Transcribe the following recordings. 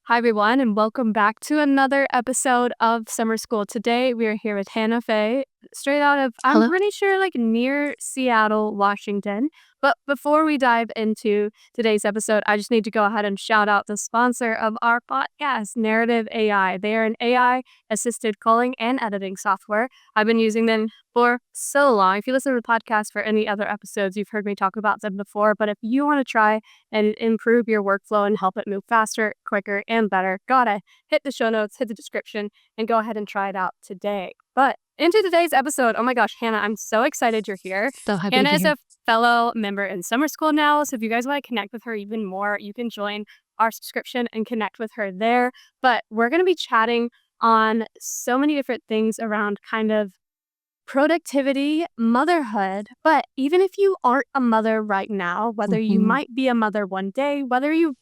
Hi, everyone, and welcome back to another episode of Summer School. Today, we are here with Hannah Faye, straight out of, I'm Hello. pretty sure, like near Seattle, Washington. But before we dive into today's episode, I just need to go ahead and shout out the sponsor of our podcast, Narrative AI. They are an AI assisted culling and editing software. I've been using them for so long. If you listen to the podcast for any other episodes, you've heard me talk about them before. But if you want to try and improve your workflow and help it move faster, quicker, and better, gotta hit the show notes, hit the description, and go ahead and try it out today. But into today's episode, oh my gosh, Hannah, I'm so excited you're here. So happy to Hannah be is here. a fellow member in summer school now, so if you guys want to connect with her even more, you can join our subscription and connect with her there. But we're going to be chatting on so many different things around kind of productivity, motherhood, but even if you aren't a mother right now, whether you Mhm. might be a mother one day, whether you've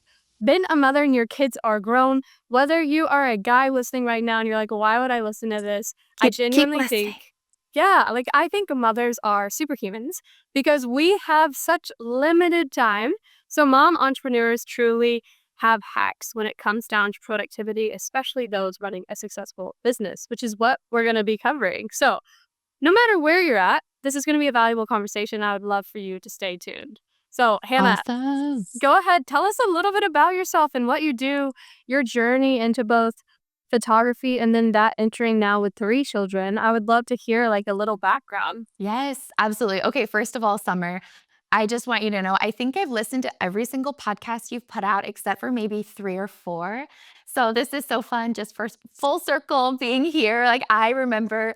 been a mother and your kids are grown, whether you are a guy listening right now and you're like, why would I listen to this? I Keep genuinely listening. think, yeah, like I think mothers are superhumans because we have such limited time. So mom entrepreneurs truly have hacks when it comes down to productivity, especially those running a successful business, which is what we're going to be covering. So no matter where you're at, this is going to be a valuable conversation. I would love for you to stay tuned. So, Hannah, Awesome. go ahead. Tell us a little bit about yourself and what you do, your journey into both photography and then that entering now with 3 children. I would love to hear like a little background. Yes, absolutely. Okay, first of all, Summer, I just want you to know I think I've listened to every single podcast you've put out except for maybe 3 or 4. So this is so fun just for full circle being here. Like I remember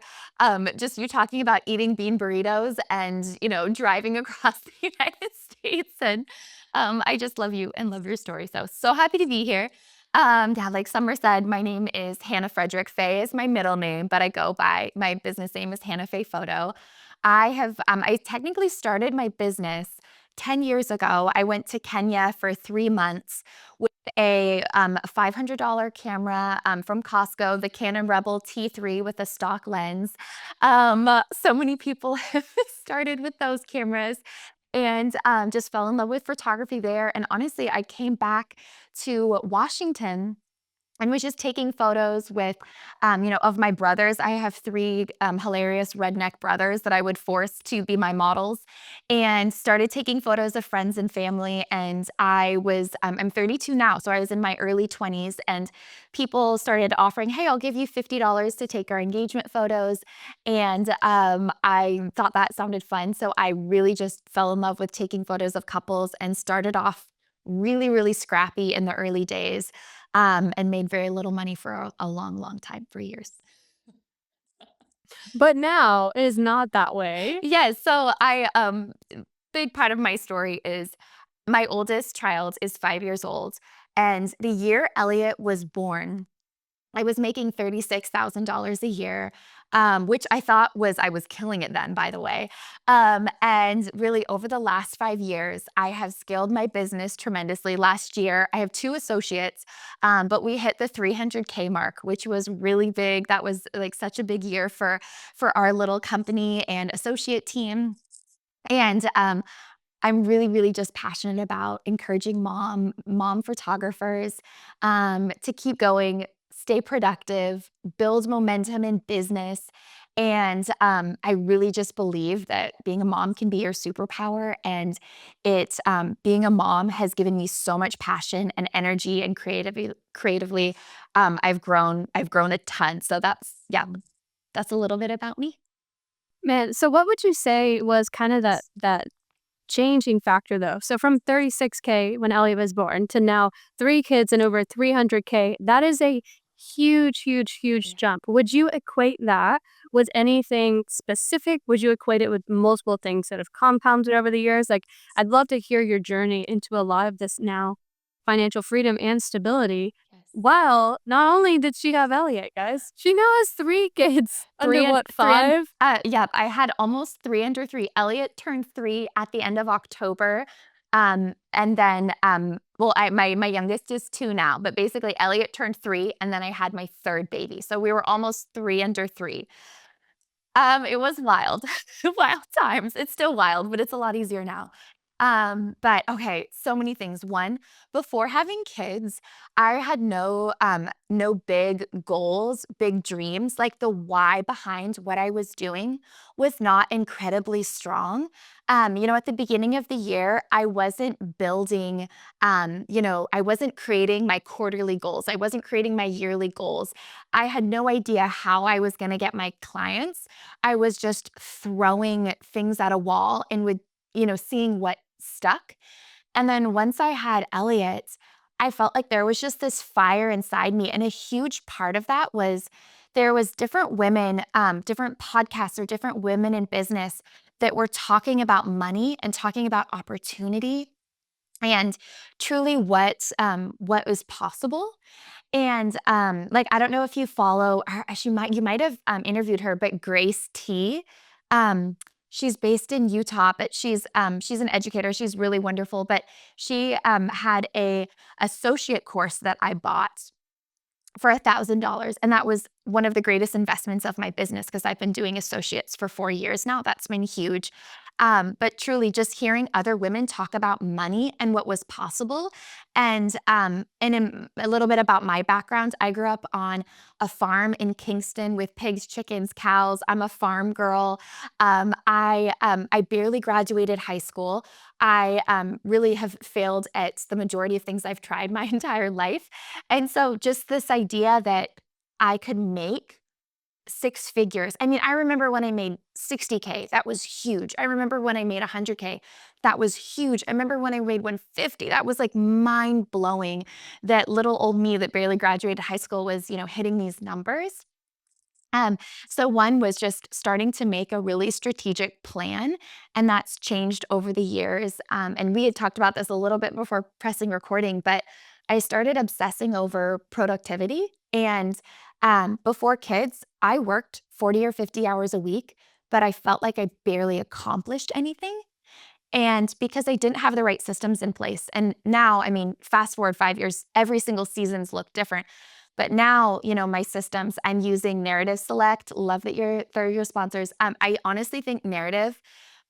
just you talking about eating bean burritos and, driving across the United States and I just love you and love your story. So happy to be here. Yeah, like Summer said, my name is Hannah Frederick. Faye is my middle name, but I go by my business name is Hannah Faye Photo. I technically started my business 10 years ago. I went to Kenya for 3 months with a $500 camera from Costco, the Canon Rebel T3 with a stock lens. So many people have started with those cameras and just fell in love with photography there. And honestly, I came back to Washington and was just taking photos with, of my brothers. I have 3 hilarious redneck brothers that I would force to be my models, and started taking photos of friends and family. And I'm 32 now, so I was in my early 20s, and people started offering, "Hey, I'll give you $50 to take our engagement photos." And I thought that sounded fun, so I really just fell in love with taking photos of couples and started off really, really scrappy in the early days and made very little money for a long, long time, for years. But now it is not that way. Yes, so big part of my story is my oldest child is 5 years old, and the year Elliot was born, I was making $36,000 a year, which I was killing it then, by the way. And really, over the last 5 years, I have scaled my business tremendously. Last year, I have 2 associates, but we hit the 300K mark, which was really big. That was like such a big year for our little company and associate team. And I'm really, really just passionate about encouraging mom photographers, to keep going, stay productive, build momentum in business, and, I really just believe that being a mom can be your superpower, and being a mom has given me so much passion and energy and creatively, I've grown a ton, so that's a little bit about me. Man, so what would you say was kind of that changing factor though? So from 36K when Elliot was born to now 3 kids and over 300K, that is a huge, huge, huge Yeah. jump. Would you equate that with anything specific? Would you equate it with multiple things that have compounded over the years? Like, I'd love to hear your journey into a lot of this now financial freedom and stability. Yes. Well, not only did she have Elliot, guys, she now has 3 kids under 3 and what, 3 and 5? yeah, I had almost 3 under 3. Elliot turned 3 at the end of October, and then, well, my youngest is 2 now, but basically Elliot turned 3, and then I had my 3rd baby, so we were almost 3 under 3. It was wild, wild times. It's still wild, but it's a lot easier now. But okay, so many things. One, before having kids, I had no big goals, big dreams. Like the why behind what I was doing was not incredibly strong. At the beginning of the year, I wasn't building, I wasn't creating my quarterly goals. I wasn't creating my yearly goals. I had no idea how I was going to get my clients. I was just throwing things at a wall and would seeing what stuck. And then once I had Elliot, I felt like there was just this fire inside me. And a huge part of that was there was different women, different podcasts or different women in business that were talking about money and talking about opportunity and truly what was possible. And, like, I don't know if you follow her, you might have, interviewed her, but Grace T, um, she's based in Utah, but she's an educator, she's really wonderful, but she, had a associate course that I bought for $1,000, and that was one of the greatest investments of my business because 'cause I've been doing associates for 4 years now, that's been huge. But truly just hearing other women talk about money and what was possible, and in a little bit about my background, I grew up on a farm in Kingston with pigs, chickens, cows. I'm a farm girl. I barely graduated high school. I, really have failed at the majority of things I've tried my entire life, and so just this idea that I could make 6 figures. I mean, I remember when I made 60K, that was huge. I remember when I made 100K, that was huge. I remember when I made 150, that was like mind blowing that little old me that barely graduated high school was, hitting these numbers. Um, so one was just starting to make a really strategic plan, and that's changed over the years. And we had talked about this a little bit before pressing recording, but I started obsessing over productivity. And before kids, I worked 40 or 50 hours a week, but I felt like I barely accomplished anything. And because I didn't have the right systems in place, and now, I mean, fast forward 5 years, every single seasons look different. But now, my systems, I'm using Narrative Select. Love that they're your sponsors. I honestly think Narrative,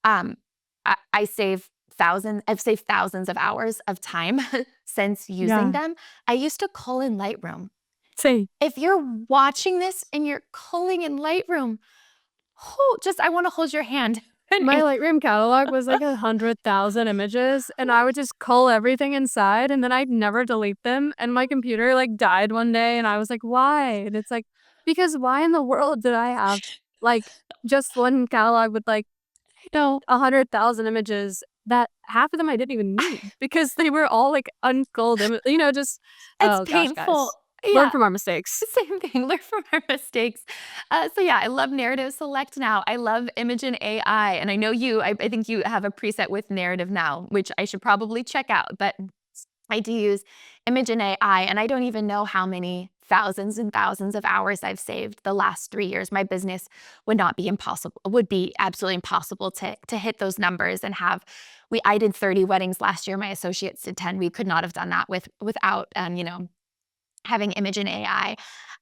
I've saved thousands of hours of time since using Yeah. them. I used to cull in Lightroom. Same. If you're watching this and you're culling in Lightroom, I want to hold your hand. My Lightroom catalog was like 100,000 images, and I would just cull everything inside, and then I'd never delete them. And my computer like died one day, and I was like, "Why?" And it's like, because why in the world did I have like just one catalog with like No, 100,000 images that half of them I didn't even need because they were all like unculled, just it's oh gosh, painful. guys, learn Yeah. from our mistakes. Same thing, learn from our mistakes. So yeah, I love Narrative Select now. I love Imagen AI, and I know I think you have a preset with Narrative now, which I should probably check out, but I do use Imagen AI, and I don't even know how many thousands and thousands of hours I've saved the last 3 years. My business would be absolutely impossible to hit those numbers and have I did 30 weddings last year, my associates did 10. We could not have done that without, having Imagen AI.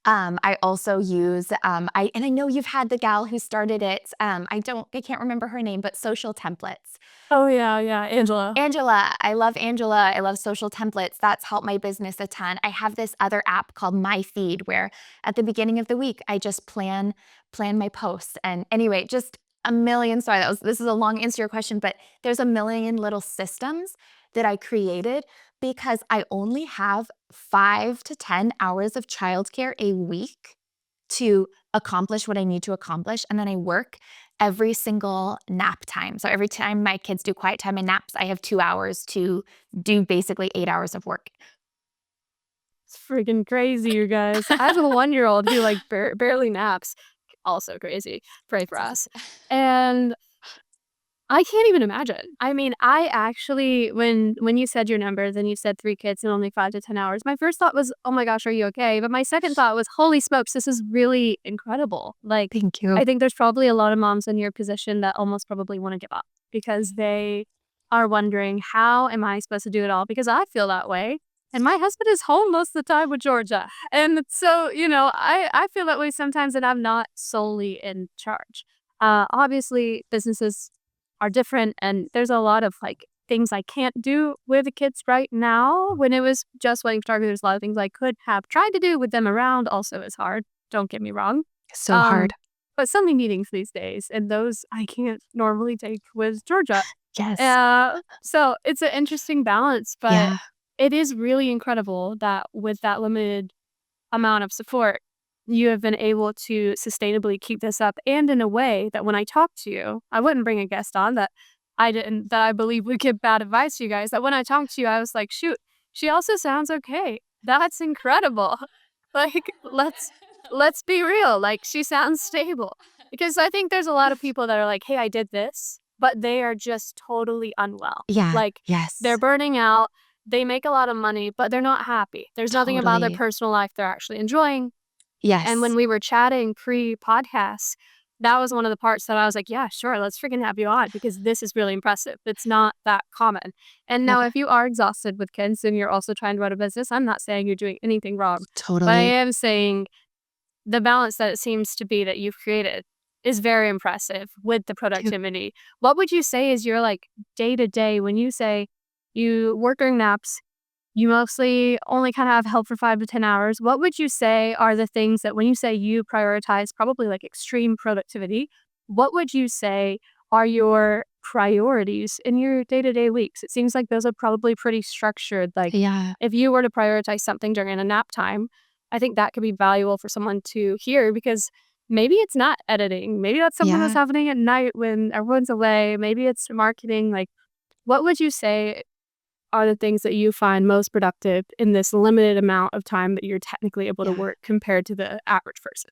I also use, I know you've had the gal who started it. I can't remember her name, but Social Templates. Oh yeah, yeah, Angela. Angela, I love Angela. I love Social Templates. That's helped my business a ton. I have this other app called My Feed where at the beginning of the week I just plan my posts. And anyway, just a million. Sorry, this is a long answer to your question, but there's a million little systems that I created because I only have 5 to 10 hours of childcare a week to accomplish what I need to accomplish. And then I work every single nap time. So every time my kids do quiet time and naps, I have 2 hours to do basically 8 hours of work. It's freaking crazy, you guys. I have a one-year-old who like barely naps. Also crazy. Pray for us. And I can't even imagine. I mean, I actually when you said your numbers and you said 3 kids and only 5 to 10 hours, my first thought was, "Oh my gosh, are you okay?" But my second thought was, "Holy smokes, this is really incredible." Like, Thank you. I think there's probably a lot of moms in your position that almost probably wanna give up because they are wondering, "How am I supposed to do it all?" Because I feel that way, and my husband is home most of the time with Georgia. And so, I feel that way sometimes that I'm not solely in charge. Obviously, businesses are different and there's a lot of like things I can't do with the kids right now. When it was just wedding photography, there's a lot of things I could have tried to do with them around. Also, it's hard. Don't get me wrong. So hard. Um, but so many meetings these days, and those I can't normally take with Georgia. Yes. So it's an interesting balance, but Yeah. it is really incredible that with that limited amount of support, you have been able to sustainably keep this up and in a way that when I talk to you, I wouldn't bring a guest on that I believe would give bad advice to you guys. That when I talked to you, I was like, shoot, she also sounds okay. That's incredible. Like, let's be real. Like, she sounds stable. Because I think there's a lot of people that are like, hey, I did this, but they are just totally unwell. Yeah. Like, they're Yes. burning out, they make a lot of money, but they're not happy. There's nothing about their Totally. personal life they're actually enjoying. And when Yes. we were chatting pre-podcast, that was one of the parts that I was like, "Yeah, sure, let's freaking have you on because this is really impressive. It's not that common." And now Yep. if you are exhausted with kids and you're also trying to run a business, I'm not saying you're doing anything wrong, but I Totally. am saying the balance that it seems to be that you've created is very impressive with the Too. productivity. What would you say is your, like, day-to-day when you say you work during naps, you mostly only kind of have help for 5 to 10 hours. What would you say are the things that when you say you prioritize probably like extreme productivity, what would you say are your priorities in your day-to-day weeks? It seems like those are probably pretty structured. Like Yeah. if you were to prioritize something during a nap time, I think that could be valuable for someone to hear because maybe it's not editing. Maybe that's something that's Yeah. happening at night when everyone's away. Maybe it's marketing. Like, what would you say are the things that you find most productive in this limited amount of time that you're technically able to Yeah. work compared to the average person?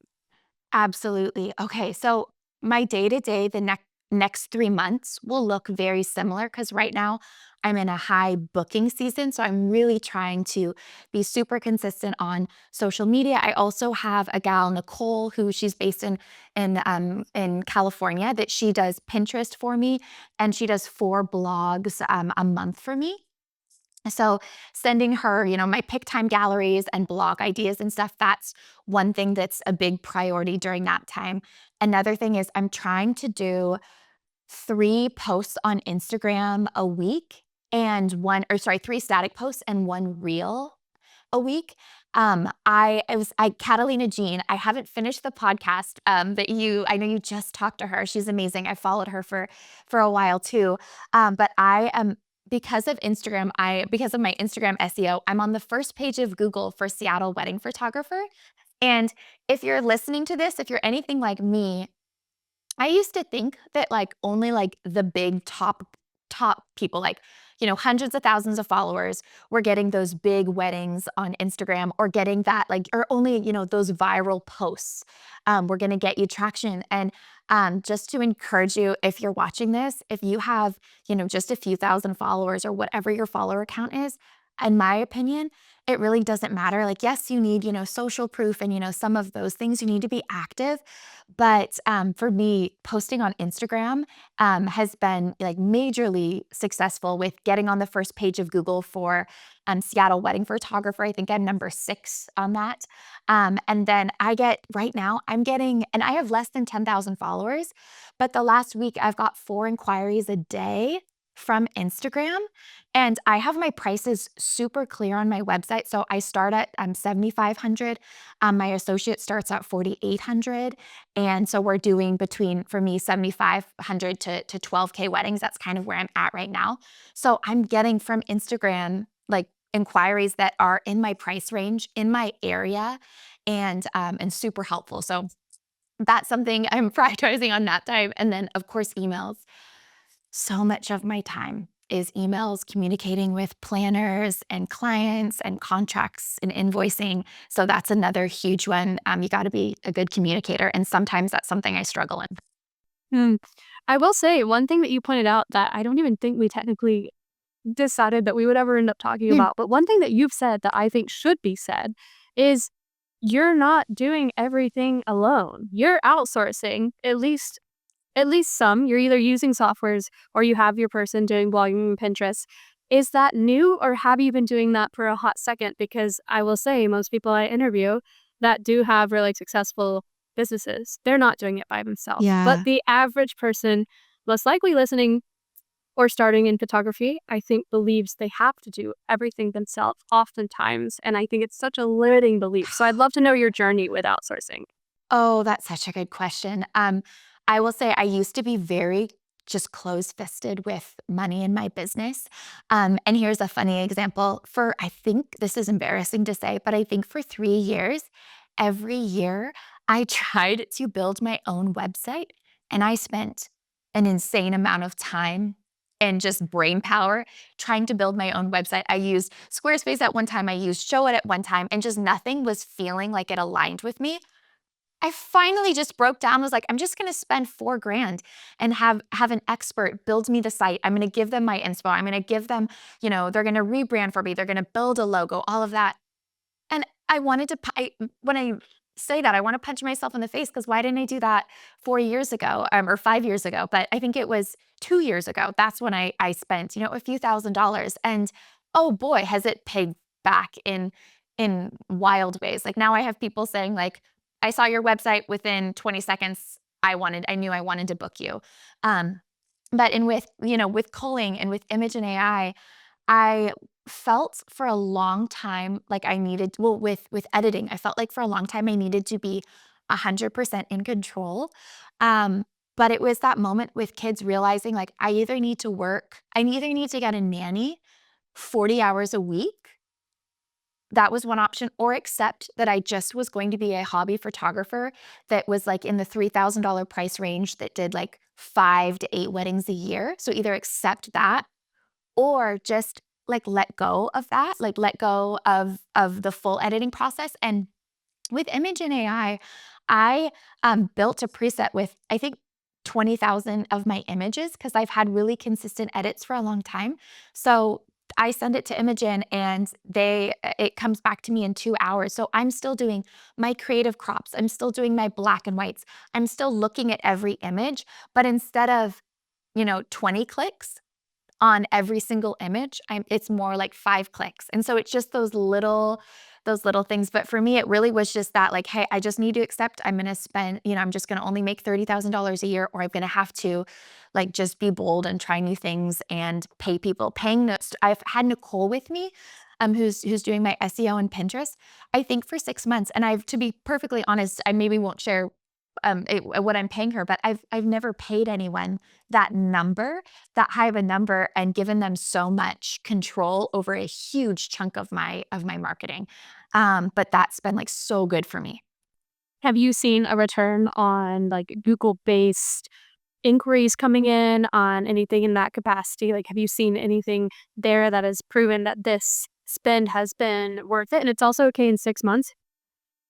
Absolutely. Okay, so my day to day, the next 3 months will look very similar because right now I'm in a high booking season. So I'm really trying to be super consistent on social media. I also have a gal, Nicole, who she's based in California, that she does Pinterest for me, and she does 4 blogs a month for me. So sending her, my pick time galleries and blog ideas and stuff, that's one thing that's a big priority during that time. Another thing is I'm trying to do 3 posts on Instagram a week and 3 static posts and 1 reel a week. Catalina Jean, I haven't finished the podcast, that I know you just talked to her. She's amazing. I followed her for a while too. But I am because of my Instagram SEO, I'm on the first page of Google for Seattle wedding photographer. And if you're listening to this, if you're anything like me, I used to think that only the big top people, hundreds of thousands of followers were getting those big weddings on Instagram or getting that or only, those viral posts were going to get you traction. And just to encourage you, if you're watching this, if you have, just a few thousand followers or whatever your follower count is, in my opinion, it really doesn't matter. Yes, you need, social proof and, some of those things. You need to be active. But for me, posting on Instagram has been majorly successful with getting on the first page of Google for Seattle wedding photographer. I think I'm number 6 on that. And then right now, and I have less than 10,000 followers, but the last week I've got 4 inquiries a day from Instagram. And I have my prices super clear on my website. So I start at 7,500. My associate starts at 4,800. And so we're doing between, for me, 7,500 to 12K weddings. That's kind of where I'm at right now. So I'm getting from Instagram inquiries that are in my price range, in my area, and super helpful. So that's something I'm prioritizing on that time. And then, of course, emails. So much of my time is emails, communicating with planners and clients and contracts and invoicing. So that's another huge one. You got to be a good communicator. And sometimes that's something I struggle in. Hmm. I will say one thing that you pointed out that I don't even think we technically decided that we would ever end up talking Mm, about, but one thing that you've said that I think should be said is you're not doing everything alone. You're outsourcing at least some. You're either using softwares or you have your person doing blogging and Pinterest. Is that new or have you been doing that for a hot second? Because I will say most people I interview that do have really successful businesses, they're not doing it by themselves. But yeah. the average person most likely listening or starting in photography, I think believes they have to do everything themselves oftentimes. And I think it's such a limiting belief. So I'd love to know your journey with outsourcing. Oh, that's such a good question. I will say I used to be very just close-fisted with money in my business. And here's a funny example. For I think this is embarrassing to say, but I think for 3 years, every year I tried to build my own website, and I spent an insane amount of time and just brain power trying to build my own website. I used Squarespace at one time, I used Showit at one time, and just nothing was feeling like it aligned with me. I finally just broke down, was like, I'm just gonna spend 4 grand and have an expert build me the site. I'm gonna give them my inspo. I'm gonna give them, they're gonna rebrand for me. They're gonna build a logo, all of that. And I wanted to, when I say that, I want to punch myself in the face because why didn't I do that 4 years ago or 5 years ago? But I think it was 2 years ago. That's when I spent, a few $1,000s. And oh boy, has it paid back in wild ways. Like now I have people saying like, I saw your website within 20 seconds. I knew I wanted to book you. Um, but in with, with culling and with image and I felt for a long time like I needed well, with editing, I felt like for a long time I needed to be 100% in control. Um, but it was that moment with kids realizing like I either need to get a nanny 40 hours a week. That was one option, or accept that I just was going to be a hobby photographer that was like in the $3,000 price range that did like 5 to 8 weddings a year. So either accept that or just like let go of that, like let go of the full editing process. And with image and I built a preset with I think 20,000 of my images because I've had really consistent edits for a long time. So I send it to Imogen and it comes back to me in 2 hours. So I'm still doing my creative crops. I'm still doing my black and whites. I'm still looking at every image, but instead of 20 clicks, on every single image, it's more like 5 clicks. And so it's just those little things. But for me, it really was just that like, hey, I just need to accept I'm gonna spend, I'm just gonna only make $30,000 a year, or I'm gonna have to like just be bold and try new things and pay people. Paying notes. I've had Nicole with me, who's doing my SEO and Pinterest, I think for 6 months. And to be perfectly honest, I maybe won't share what I'm paying her, but I've never paid anyone that high of a number and given them so much control over a huge chunk of my marketing. But that's been like so good for me. Have you seen a return on like Google based inquiries coming in on anything in that capacity? Like, have you seen anything there that has proven that this spend has been worth it? And it's also okay in 6 months.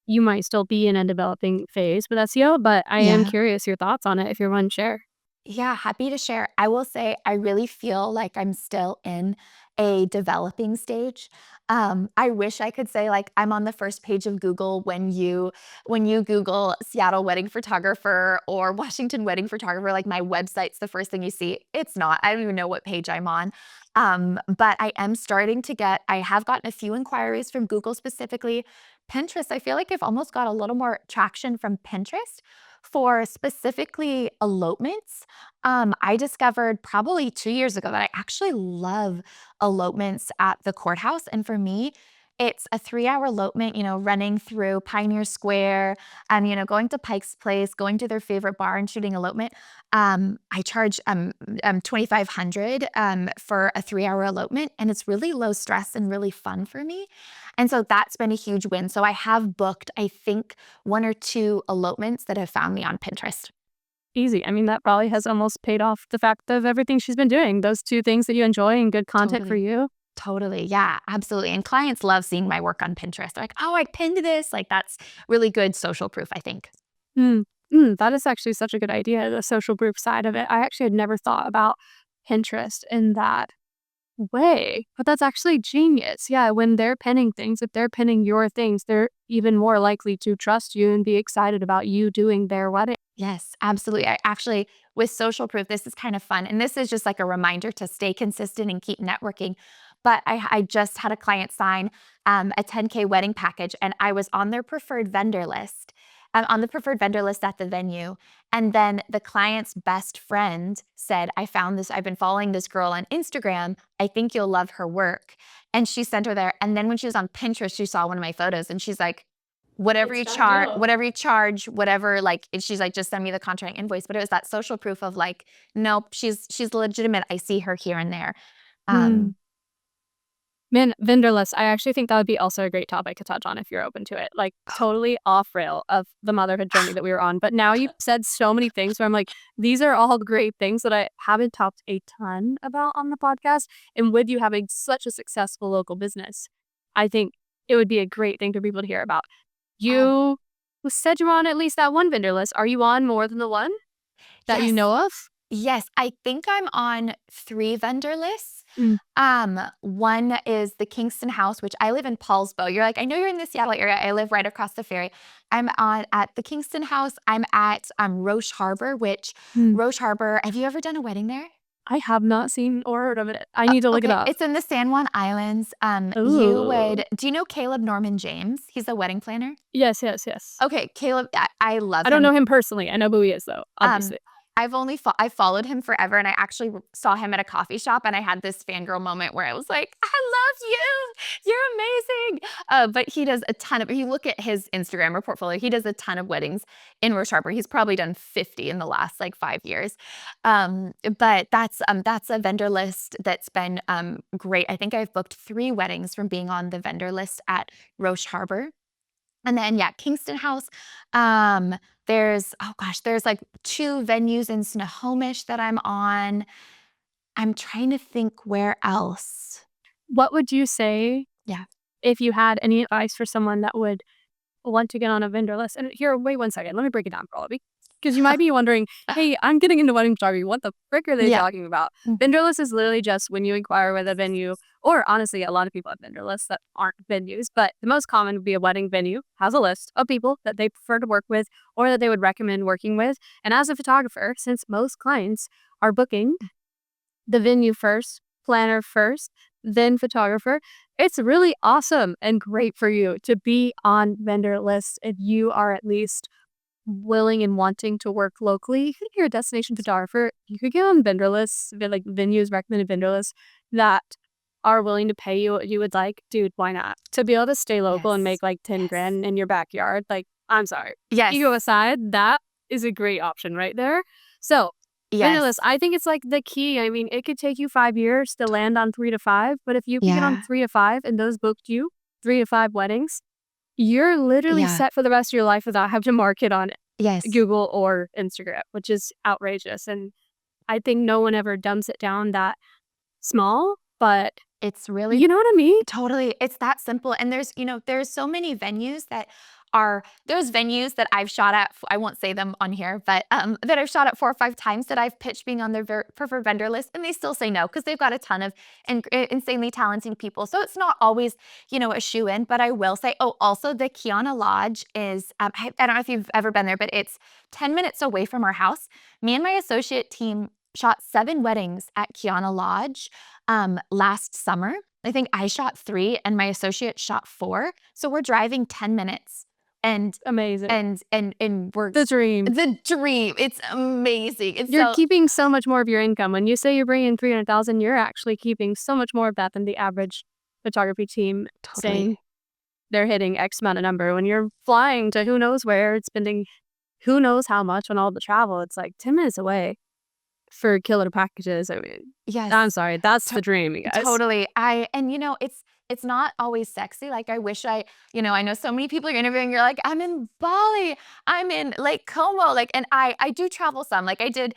You might still be in a developing phase with SEO, but I am Yeah. curious your thoughts on it if you're willing to share. Yeah, happy to share. I will say I really feel like I'm still in a developing stage. I wish I could say like I'm on the first page of Google when you Google Seattle wedding photographer or Washington wedding photographer, like my website's the first thing you see. It's not. I don't even know what page I'm on. But I am starting to I have gotten a few inquiries from Google specifically. Pinterest, I feel like I've almost got a little more traction from Pinterest for specifically elopements. I discovered probably 2 years ago that I actually love elopements at the courthouse. And for me, it's a 3 hour elopement, running through Pioneer Square, going to Pike's Place, going to their favorite bar and shooting elopement. I charge 2,500 for a 3 hour elopement, and it's really low stress and really fun for me. And so that's been a huge win. So I have booked, I think, one or two elopements that have found me on Pinterest. Easy. I mean, that probably has almost paid off the fact of everything she's been doing. Those 2 things that you enjoy and good content for Totally. you. Totally. Yeah, absolutely. And clients love seeing my work on Pinterest. They're like, oh, I pinned this. Like, that's really good social proof, I think. Mm, that is actually such a good idea, the social group side of it. I actually had never thought about Pinterest in that way, but that's actually genius. Yeah, when they're pinning things, if they're pinning your things, they're even more likely to trust you and be excited about you doing their wedding. Yes, absolutely. I actually, with social proof, this is kind of fun. And this is just like a reminder to stay consistent and keep networking. But I just had a client sign a 10K wedding package, and I was on their preferred vendor list. I'm on the preferred vendor list at the venue. And then the client's best friend said, I found this, I've been following this girl on Instagram. I think you'll love her work. And she sent her there. And then when she was on Pinterest, she saw one of my photos and she's like, It's done deal. whatever, like, and she's like, just send me the contract invoice. But it was that social proof of like, nope, she's legitimate. I see her here and there. Hmm. Um, Man, vendor lists. I actually think that would be also a great topic to touch on if you're open to it. Like totally off rail of the motherhood journey that we were on. But now you've said so many things where I'm like, these are all great things that I haven't talked a ton about on the podcast. And with you having such a successful local business, I think it would be a great thing for people to hear about. um, You said you're on at least that one vendor list. Are you on more than the one that you yes, know of? yes, I think I'm on 3 vendor lists. Mm, One is the Kingston House, which I live in Paulsbo. You're like, I know you're in the Seattle area. I live right across the ferry. I'm on at the Kingston House. I'm at Roche Harbor, which mm. Roche Harbor. Have you ever done a wedding there? I have not seen or heard of it. I need to look it Okay, up. it's in the San Juan Islands. You Ooh. would. Do you know Caleb Norman James? He's a wedding planner. Yes, yes, yes. Okay, Caleb, I love I don't him. know him personally. I know who he is, though, Um, obviously. I followed him forever, and I actually saw him at a coffee shop, and I had this fangirl moment where I was like, "I love you. You're amazing." But he does a ton of. You look at his Instagram or portfolio, he does a ton of weddings in Roche Harbor. He's probably done 50 in the last like 5 years. But that's a vendor list that's been great. I think I've booked 3 weddings from being on the vendor list at Roche Harbor. And then, yeah, Kingston House. There's, oh gosh, there's like 2 venues in Snohomish that I'm on. I'm trying to think where else. What would you say Yeah. if you had any advice for someone that would want to get on a vendor list? And here, wait one second. Let me break it down for all of you. Because you might be wondering, hey, I'm getting into wedding photography. What the frick are they Yeah. talking about? Mm. Vendor list is literally just when you inquire with a venue, or honestly, a lot of people have vendor lists that aren't venues, but the most common would be a wedding venue has a list of people that they prefer to work with or that they would recommend working with. And as a photographer, since most clients are booking the venue first, planner first, then photographer. It's really awesome and great for you to be on vendor lists if you are at least willing and wanting to work locally. If you're a destination photographer, you could get on vendor lists, like venues recommended vendor lists that are willing to pay you what you would like. Dude, why not? To be able to stay local and Yes. make like 10 Yes. grand in your backyard, like, I'm sorry. Yes. Ego aside, that is a great option right there. So vendor list, Yes. I think it's like the key. I mean, it could take you 5 years to land on 3 to 5, but if you can get on Yeah. 3 to 5 and those booked you 3 to 5 weddings, you're literally Yeah. set for the rest of your life without having to market on Yes. Google or Instagram, which is outrageous. And I think no one ever dumps it down that small, but It's really you know what I mean? totally, it's that simple, and there's so many venues that are there's venues that I've shot at, I won't say them on here, but, that I've shot at 4 or 5 times that I've pitched being on their preferred vendor list, and they still say no because 'cause they've got a ton of insanely talented people, so it's not always, a shoe-in, but I will say also the Kiana Lodge is, I don't know if you've ever been there, but it's 10 minutes away from our house. Me and my associate team shot 7 weddings at Kiana Lodge, last summer. I think I shot 3 and my associate shot 4. So we're driving 10 minutes and Amazing. we're The dream. the dream. It's amazing. It's You're so keeping so much more of your income. When you say you're bringing in 300,000, you're actually keeping so much more of that than the average photography team saying totally. they're hitting X amount of number. When you're flying to who knows where, it's spending who knows how much on all the travel. It's like 10 minutes away for killer packages. I mean, I'm Yes. sorry. That's To the dream, you guys. Totally. It's not always sexy. Like I wish I know so many people you're interviewing, you're like, I'm in Bali, I'm in Lake Como. Like, and I do travel some. Like I did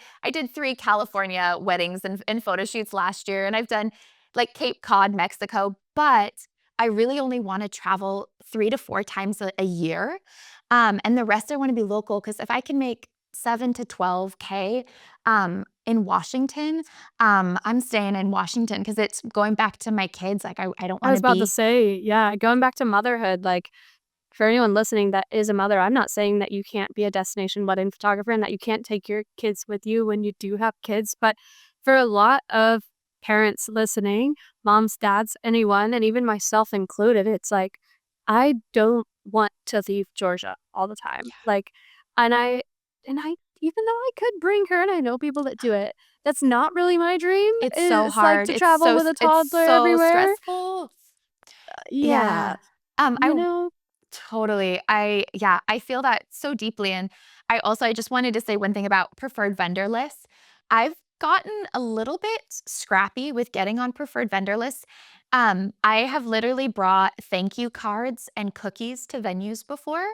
3 California weddings and photo shoots last year, and I've done like Cape Cod, Mexico, but I really only want to travel 3 to 4 times a year. And the rest I want to be local because if I can make 7 to 12K in Washington, I'm staying in Washington because it's going back to my kids. Like I don't I want was to about to be say, yeah, going back to motherhood, like for anyone listening that is a mother, I'm not saying that you can't be a destination wedding photographer and that you can't take your kids with you when you do have kids. But for a lot of parents listening, moms, dads, anyone, and even myself included, it's like, I don't want to leave Georgia all the time. Like, and I even though I could bring her, and I know people that do it, that's not really my dream. It's so It's like hard. to travel with a It's toddler so everywhere. stressful. Yeah, Yeah. I you know? totally. I feel that so deeply. And I just wanted to say one thing about preferred vendor lists. I've gotten a little bit scrappy with getting on preferred vendor lists. I have literally brought thank you cards and cookies to venues before.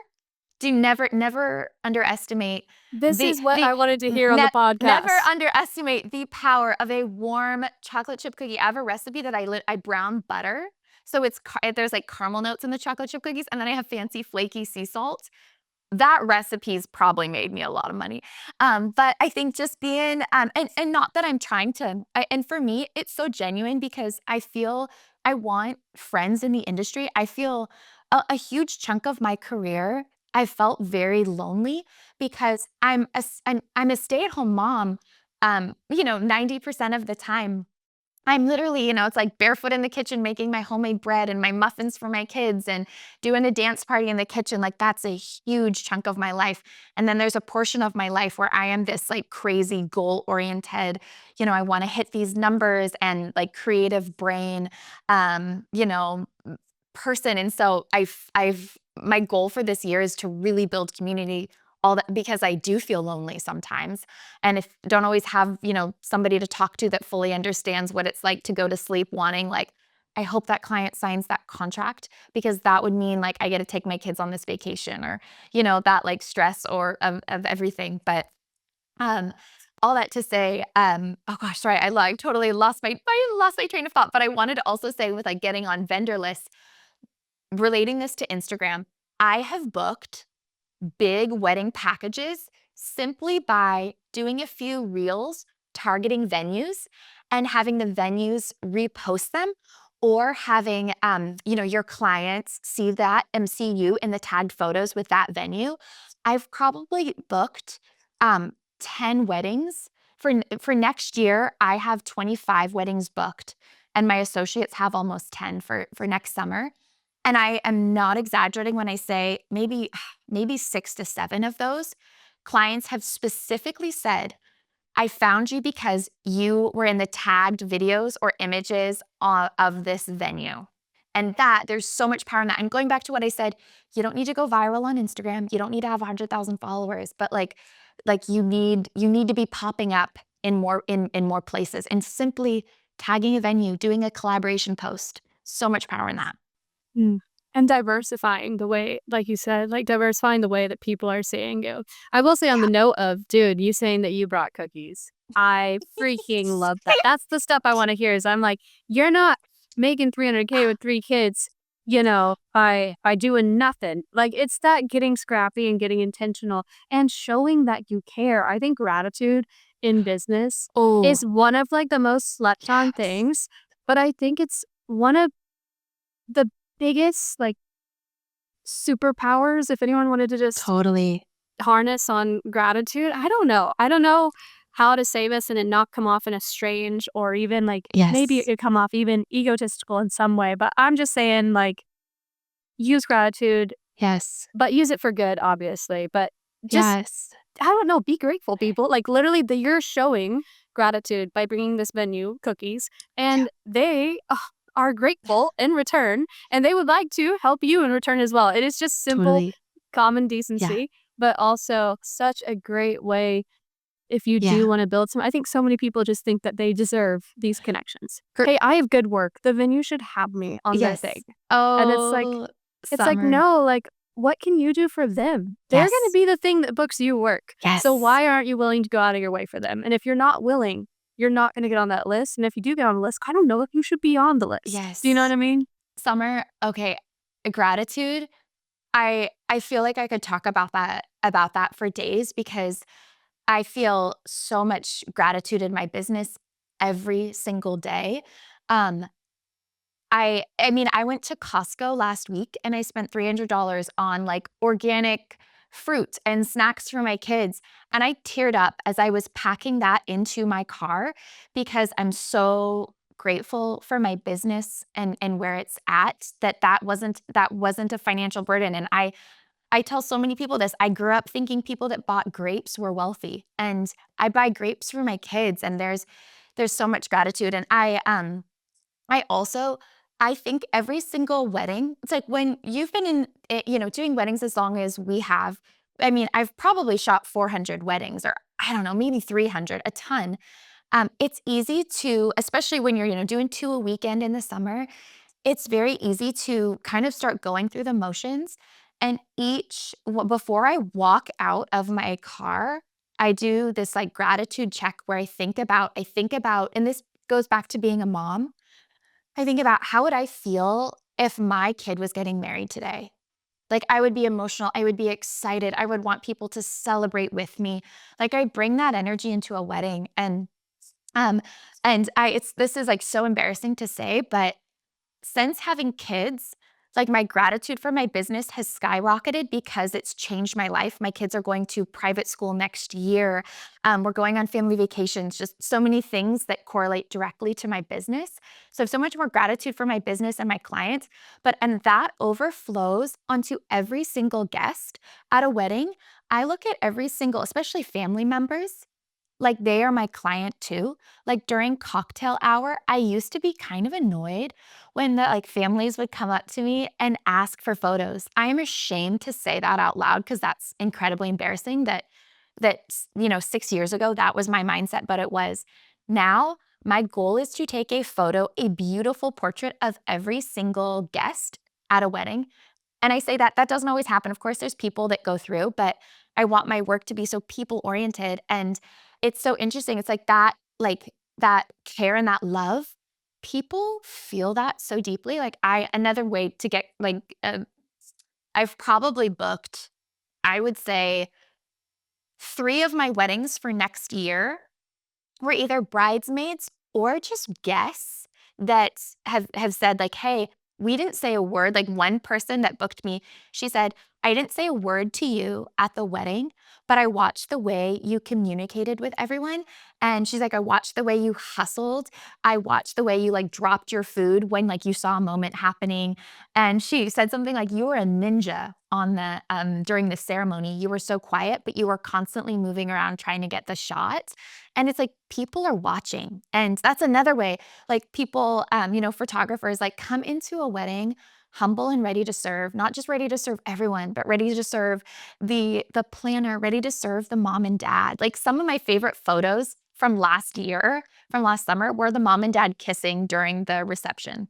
Do never underestimate This is what the I wanted to hear on the never podcast. underestimate the power of a warm chocolate chip cookie. I have a recipe that I brown butter. So there's like caramel notes in the chocolate chip cookies, and then I have fancy flaky sea salt. That recipe's probably made me a lot of money. But I think just being, and not that I'm trying to, and for me, it's so genuine because I feel I want friends in the industry. I feel a huge chunk of my career, I felt very lonely because I'm a stay-at-home mom, 90% of the time. I'm literally, it's like barefoot in the kitchen making my homemade bread and my muffins for my kids and doing a dance party in the kitchen. Like that's a huge chunk of my life. And then there's a portion of my life where I am this like crazy goal oriented, I want to hit these numbers and like creative brain, um, you know, person. And so my goal for this year is to really build community all that because I do feel lonely sometimes. And if don't always have, somebody to talk to that fully understands what it's like to go to sleep wanting like, I hope that client signs that contract because that would mean like I get to take my kids on this vacation or, that like stress or of everything. But um all that to say, oh gosh, sorry, I totally lost my train of thought. But I wanted to also say with like getting on vendor lists, relating this to Instagram, I have booked big wedding packages simply by doing a few reels targeting venues and having the venues repost them or having your clients see that and see you in the tagged photos with that venue. I've probably booked 10 weddings for next year. I have 25 weddings booked and my associates have almost 10 for next summer. And I am not exaggerating when I say maybe 6 to 7 of those clients have specifically said, I found you because you were in the tagged videos or images of this venue. And that there's so much power in that. And going back to what I said, you don't need to go viral on Instagram. You don't need to have 100,000 followers, but like you need to be popping up in more places and simply tagging a venue, doing a collaboration post. So much power in that. Mm. And diversifying the way, like you said, like diversifying the way that people are seeing you. I will say on the note of, dude, you saying that you brought cookies. I freaking love that. That's the stuff I want to hear is I'm like, you're not making 300K with 3 kids, by doing nothing. Like it's that getting scrappy and getting intentional and showing that you care. I think gratitude in business Oh, is one of like the most slept on yes. things, but I think it's one of the biggest, like, superpowers, if anyone wanted to just Totally. harness on gratitude, I don't know. I don't know how to say this and it not come off in a strange or even, like, maybe Yes. it come off even egotistical in some way, but I'm just saying, like, use gratitude, Yes. but use it for good, obviously, but just Yes. I don't know, be grateful, people. Like, literally, you're showing gratitude by bringing this venue cookies, Yeah. and they are grateful in return, and they would like to help you in return as well. It is just simple, Totally. common Yeah. decency, but also such a great way if you do Yeah. want to build some. I think so many people just think that they deserve these connections. For Hey, I have good work. The venue should have me on their thing. yes. And Oh, it's like, summer. no, like, what can you do for them? They're gonna Yes. be the thing that books you work. So Yes. why aren't you willing to go out of your way for them? And if you're not willing, you're not gonna get on that list. And if you do get on the list, I don't know if you should be on the list. Do you know what Yes. I mean? Summer. Okay. Gratitude. I feel like I could talk about that for days because I feel so much gratitude in my business every single day. Um, I mean, I went to Costco last week and I spent $300 on like organic fruit and snacks for my kids. And I teared up as I was packing that into my car because I'm so grateful for my business and where it's at, that wasn't a financial burden. And I tell so many people this. I grew up thinking people that bought grapes were wealthy, and I buy grapes for my kids, and there's so much gratitude. And I also I think every single wedding, it's like when you've been in doing weddings as long as we have. I mean, I've probably shot 400 weddings, or I don't know, maybe 300, a ton. It's easy to, especially when you're, doing 2 a weekend in the summer, it's very easy to kind of start going through the motions. And before I walk out of my car, I do this like gratitude check where I think about, and this goes back to being a mom. I think about, how would I feel if my kid was getting married today? Like, I would be emotional, I would be excited, I would want people to celebrate with me. Like, I bring that energy into a wedding. Um and I it's this is like so embarrassing to say, but since having kids, like, my gratitude for my business has skyrocketed because it's changed my life. My kids are going to private school next year. We're going on family vacations, just so many things that correlate directly to my business. So I have so much more gratitude for my business and my clients, and that overflows onto every single guest at a wedding. I look at every single, especially family members, like they are my client too. Like during cocktail hour, I used to be kind of annoyed when the families would come up to me and ask for photos. I am ashamed to say that out loud because that's incredibly embarrassing that 6 years ago that was my mindset, but it was. Now, my goal is to take a photo, a beautiful portrait of every single guest at a wedding. And I say that doesn't always happen. Of course, there's people that go through, but I want my work to be so people oriented. And it's so interesting. It's that care and that love. People feel that so deeply. Another way to get I've probably booked, I would say, 3 of my weddings for next year were either bridesmaids or just guests that have said like, "Hey, we didn't say a word." Like one person that booked me, she said, "I didn't say a word to you at the wedding, but I watched the way you communicated with everyone." And she's like, "I watched the way you hustled. I watched the way you dropped your food when you saw a moment happening." And she said something like, "You were a ninja on the during the ceremony. You were so quiet, but you were constantly moving around trying to get the shot." And it's like people are watching. And that's another way, people, photographers, come into a wedding humble and ready to serve, not just ready to serve everyone, but ready to serve the planner, ready to serve the mom and dad. Like some of my favorite photos from last year, from last summer, were the mom and dad kissing during the reception.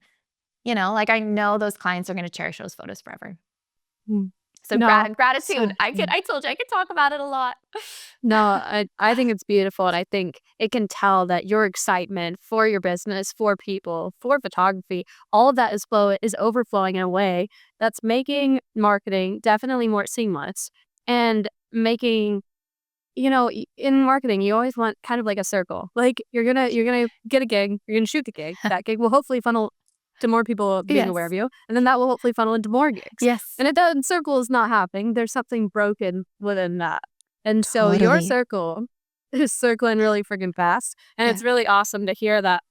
I know those clients are going to cherish those photos forever. Mm. So No, gratitude. so I told you I could talk about it a lot. no, I think it's beautiful, and I think it can tell that your excitement for your business, for people, for photography, all of that is overflowing in a way that's making marketing definitely more seamless and making in marketing, you always want kind of like a circle. Like you're gonna get a gig, you're gonna shoot the gig. That gig will hopefully funnel to more people being aware of Yes. you, and then that will hopefully funnel into more gigs. Yes. And if that circle is not happening, there's something broken within that. And so your Totally. circle is circling really freaking fast, and Yeah. it's really awesome to hear that.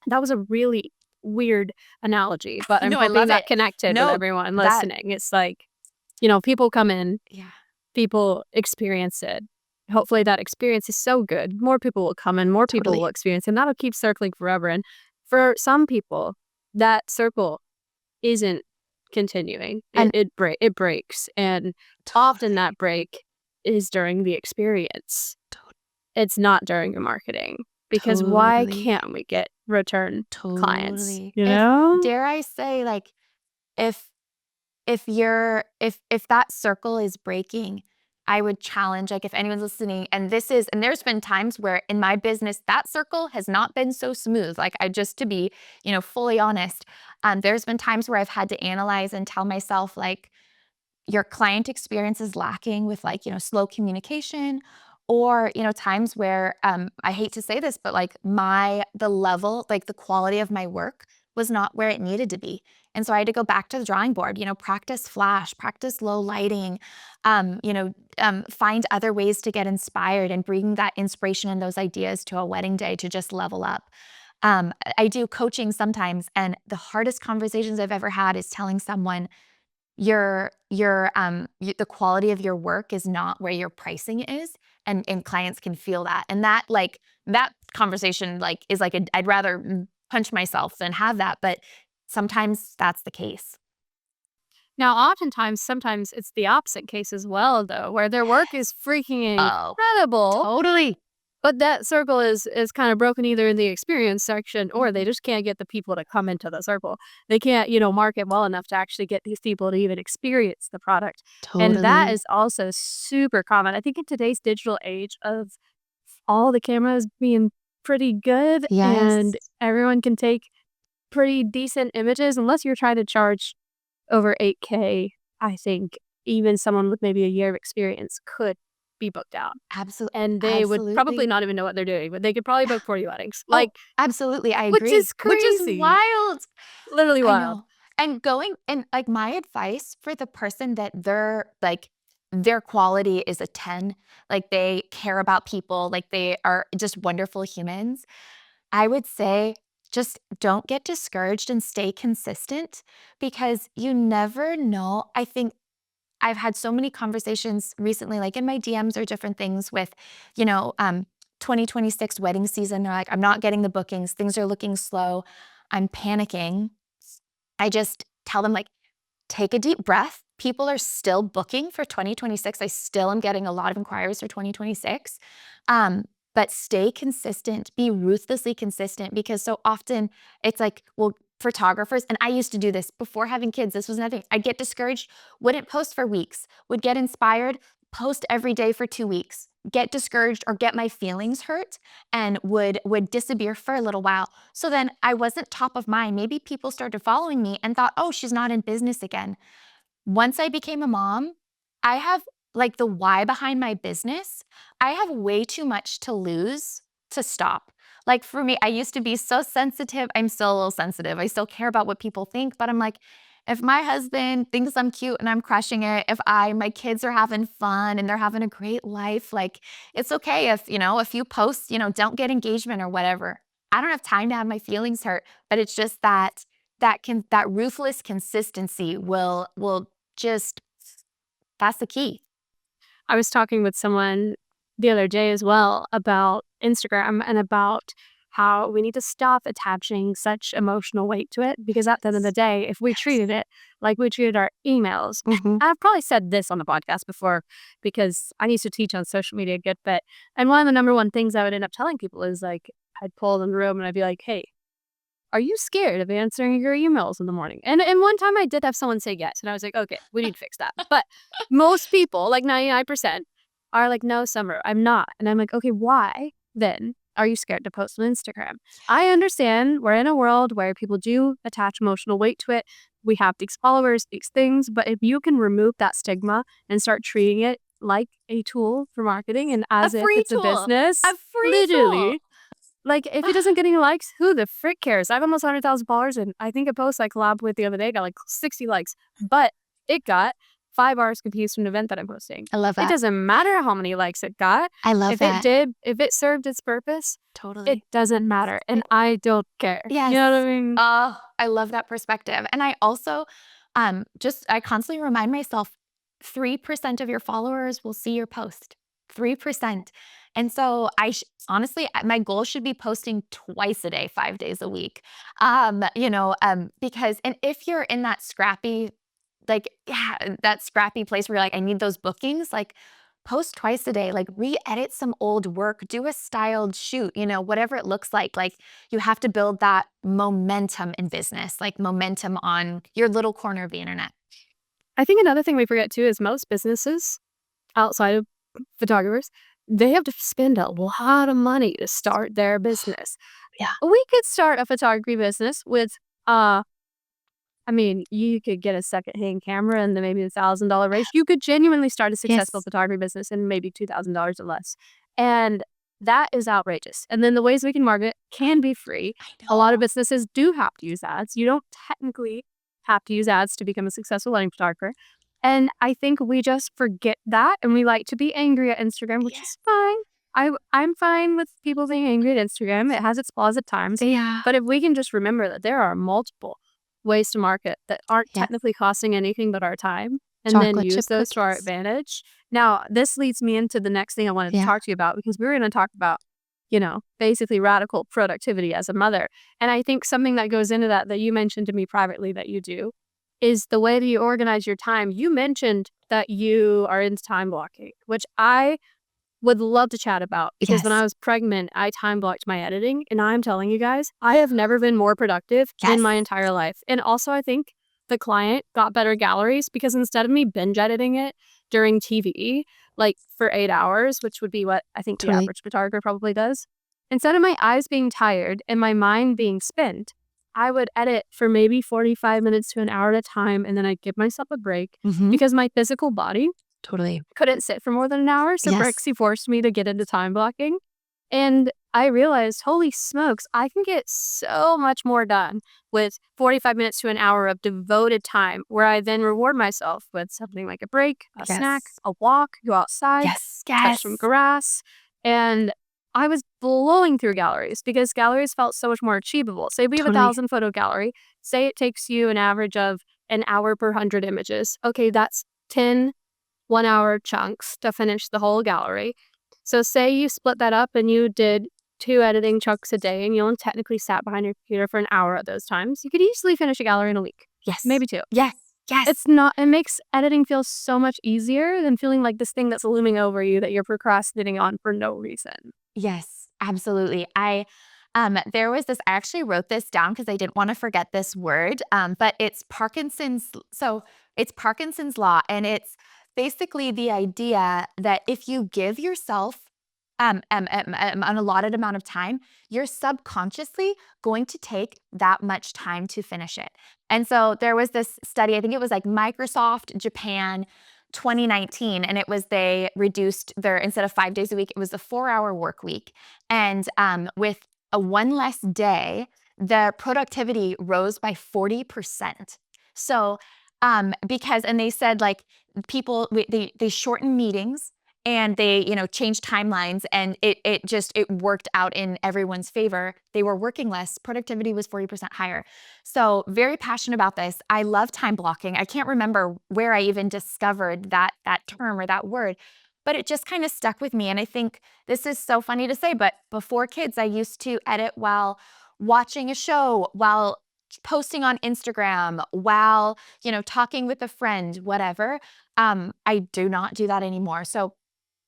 That was a really weird analogy, but I'm No, I hoping love that it. connected with No, everyone that listening. It's like, people come in, yeah, people experience it. Hopefully that experience is so good. More people will come in, more people will totally. experience it, and that'll keep circling forever. And for some people, that circle isn't continuing. And It breaks. And often totally, that break is during the experience. to- It's not during your marketing. Because why totally, can't we get return clients? totally. You If know? dare I say, if if that circle is breaking, I would challenge, if anyone's listening, and there's been times where in my business that circle has not been so smooth. I just to be, fully honest, there's been times where I've had to analyze and tell myself your client experience is lacking with slow communication, or times where I hate to say this, but the level, the quality of my work was not where it needed to be. And so I had to go back to the drawing board, practice flash, practice low lighting, find other ways to get inspired and bring that inspiration and those ideas to a wedding day to just level up. I do coaching sometimes, and the hardest conversations I've ever had is telling someone the quality of your work is not where your pricing is, and clients can feel that. And that, like, that conversation, like, is like I'd rather punch myself than have that, but sometimes that's the case. Now, oftentimes, sometimes it's the opposite case as well, though, where their work is freaking Oh, incredible, totally. but that circle is kind of broken either in the experience section or they Mhm. just can't get the people to come into the circle. They can't, market well enough to actually get these people to even experience the product. And that Totally. is also super common. I think in today's digital age of all the cameras being pretty good and Yes. everyone can take pretty decent images, unless you're trying to charge over 8K, I think even someone with maybe a year of experience could be booked out. And they would probably Absolutely. not even know what they're doing, but they could probably book 40 weddings, Oh, like, absolutely, I which agree, is which is crazy. wild. Literally I wild. know. And going and, like, my advice for the person that their quality is a 10, like, they care about people, like, they are just wonderful humans, I would say just don't get discouraged and stay consistent because you never know. I think I've had so many conversations recently, like in my DMs or different things with, you know, 2026 wedding season. They're like, I'm not getting the bookings. Things are looking slow. I'm panicking. I just tell them, like, take a deep breath. People are still booking for 2026. I still am getting a lot of inquiries for 2026. Um, but stay consistent, be ruthlessly consistent because so often it's like, well, photographers, and I used to do this before having kids. This was nothing. I'd get discouraged, wouldn't post for weeks, would get inspired, post every day for 2 weeks, get discouraged or get my feelings hurt and would disappear for a little while. So then I wasn't top of mind. Maybe people started following me and thought, oh, she's not in business again. Once I became a mom, I have, like, the why behind my business, I have way too much to lose to stop. Like, for me, I used to be so sensitive. I'm still a little sensitive. I still care about what people think, but I'm like, if my husband thinks I'm cute and I'm crushing it, if my kids are having fun and they're having a great life, like, it's okay if, a few posts, don't get engagement or whatever. I don't have time to have my feelings hurt, but it's just that ruthless consistency will just that's the key. I was talking with someone the other day as well about Instagram and about how we need to stop attaching such emotional weight to it because at the end of the Yes. day, if we Yes. treated it like we treated our emails, Mhm. I've probably said this on the podcast before because I used to teach on social media a good bit. And one of the number one things I would end up telling people is like, I'd pull them in the room and I'd be like, hey, are you scared of answering your emails in the morning? And one time I did have someone say yes, and I was like, "Okay, we need to fix that." But most people, like 99%, are like, "No, Summer, I'm not." And I'm like, "Okay, why then are you scared to post on Instagram?" I understand we're in a world where people do attach emotional weight to it. We have these followers, these things, but if you can remove that stigma and start treating it like a tool for marketing and A as if free it's a tool. A business, free tool. literally, like, if it doesn't get any likes, who the frick cares? I have almost 100,000 followers, and I think a post I collabed with the other day got, like, 60 likes, but it got 5 hours views from an event that I'm hosting. I love It that. doesn't matter how many likes it got. I love that. If it served its purpose, it Totally. doesn't matter, and I don't care. You know what I Yes. mean? Oh, I love that perspective. And I also, I constantly remind myself 3% of your followers will see your post. 3%. And so honestly, my goal should be posting twice a day, 5 days a week. Because, and if you're in that scrappy, like, yeah, that scrappy place where you're like, I need those bookings, like, post twice a day, like, re-edit some old work, do a styled shoot, whatever it looks like. Like, you have to build that momentum in business, like momentum on your little corner of the internet. I think another thing we forget too is most businesses outside of photographers, they have to spend a lot of money to start their business. Yeah. We could start a photography business with, I mean, you could get a secondhand camera in the maybe $1,000 range. You could genuinely start a successful Yes. photography business in maybe $2,000 or less. And that is outrageous. And then the ways we can market it can be free. I A lot of know. businesses do have to use ads. You don't technically have to use ads to become a successful wedding photographer. And I think we just forget that and we like to be angry at Instagram, which Yeah. is fine. I'm fine with people being angry at Instagram. It has its flaws at times. Yeah. But if we can just remember that there are multiple ways to market that aren't Yes. technically costing anything but our time, and then Chocolate use chip those to our cookies. advantage. Now, this leads me into the next thing I wanted to Yeah. talk to you about, because we were going to talk about, basically radical productivity as a mother. And I think something that goes into that you mentioned to me privately that you do is the way that you organize your time. You mentioned that you are into time blocking, which I would love to chat about, because when I Yes. was pregnant, I time blocked my editing, and I'm telling you guys, I have never been more productive in Yes. my entire life. And also, I think the client got better galleries, because instead of me binge editing it during TV, like for 8 hours, which would be what I think the Totally. average photographer probably does, instead of my eyes being tired and my mind being spent, I would edit for maybe 45 minutes to an hour at a time, and then I'd give myself a break, Mhm. because my physical body Totally. couldn't sit for more than an hour, so Yes. Brixie forced me to get into time blocking, and I realized, holy smokes, I can get so much more done with 45 minutes to an hour of devoted time, where I then reward myself with something like a break, a snack, Yes. a walk, go outside, Yes. touch some Yes. grass, and I was blowing through galleries, because galleries felt so much more achievable. Say we have a Totally. 1,000 photo gallery, say it takes you an average of an hour per 100 images. Okay, that's 10 1-hour chunks to finish the whole gallery. So say you split that up and you did 2 editing chunks a day, and you only technically sat behind your computer for an hour at those times, you could easily finish a gallery in a week, Yes. maybe 2. Yes. Yes. It makes editing feel so much easier than feeling like this thing that's looming over you that you're procrastinating on for no reason. Yes, absolutely. There was this, I actually wrote this down because I didn't want to forget this word, but it's Parkinson's law, and it's basically the idea that if you give yourself an allotted amount of time, you're subconsciously going to take that much time to finish it. And so there was this study, I think it was like Microsoft Japan 2019, and it was they reduced their, instead of 5 days a week, it was a 4-hour work week. And with a one less day, the productivity rose by 40%. So because, and they said like they shortened meetings, and they, changed timelines, and it worked out in everyone's favor. They were working less, productivity was 40% higher. So very passionate about this. I love time blocking. I can't remember where I even discovered that term or that word, but it just kind of stuck with me. And I think this is so funny to say, but before kids, I used to edit while watching a show, while posting on Instagram, while, talking with a friend, whatever. I do not do that anymore. So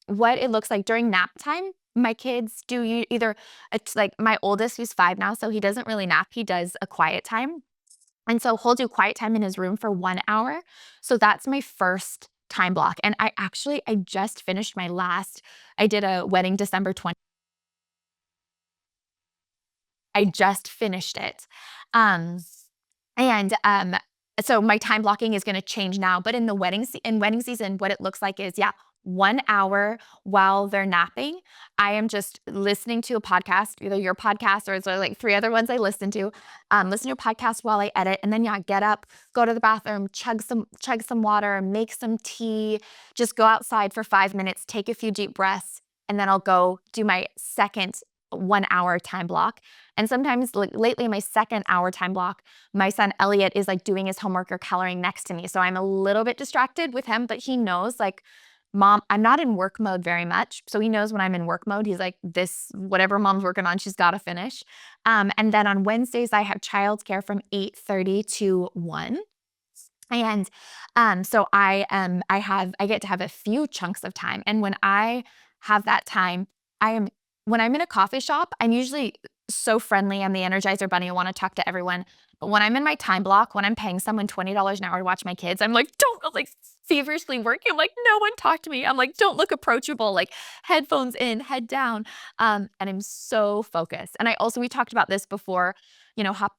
what it looks like during nap time, my kids do either, it's like my oldest, who's 5 now, so he doesn't really nap, he does a quiet time. And so he'll do quiet time in his room for 1 hour. So that's my first time block. And I just finished my last, I did a wedding December 20th. I just finished it. Um, and so my time blocking is going to change now, but in the in wedding season, what it looks like is, yeah, 1 hour while they're napping, I am just listening to a podcast, either your podcast or it's like 3 other ones I listen to. Listen to a podcast while I edit, and then, yeah, get up, go to the bathroom, chug some water, make some tea, just go outside for 5 minutes, take a few deep breaths, and then I'll go do my second 1 hour time block. And sometimes, like lately, my second hour time block, my son Elliot is like doing his homework or coloring next to me. So I'm a little bit distracted with him, but he knows, like, mom, I'm not in work mode very much. So he knows when I'm in work mode, he's like, this, whatever mom's working on, she's got to finish. And then on Wednesdays, I have childcare from 8:30 to 1. And so I get to have a few chunks of time. And when I have that time, I am when I'm in a coffee shop, I'm usually so friendly. I'm the Energizer Bunny. I want to talk to everyone. But when I'm in my time block, when I'm paying someone $20 an hour to watch my kids, I'm like, I'm like feverishly working. I'm like, no one talk to me. I'm like, don't look approachable, like headphones in, head down. And I'm so focused. And we talked about this before,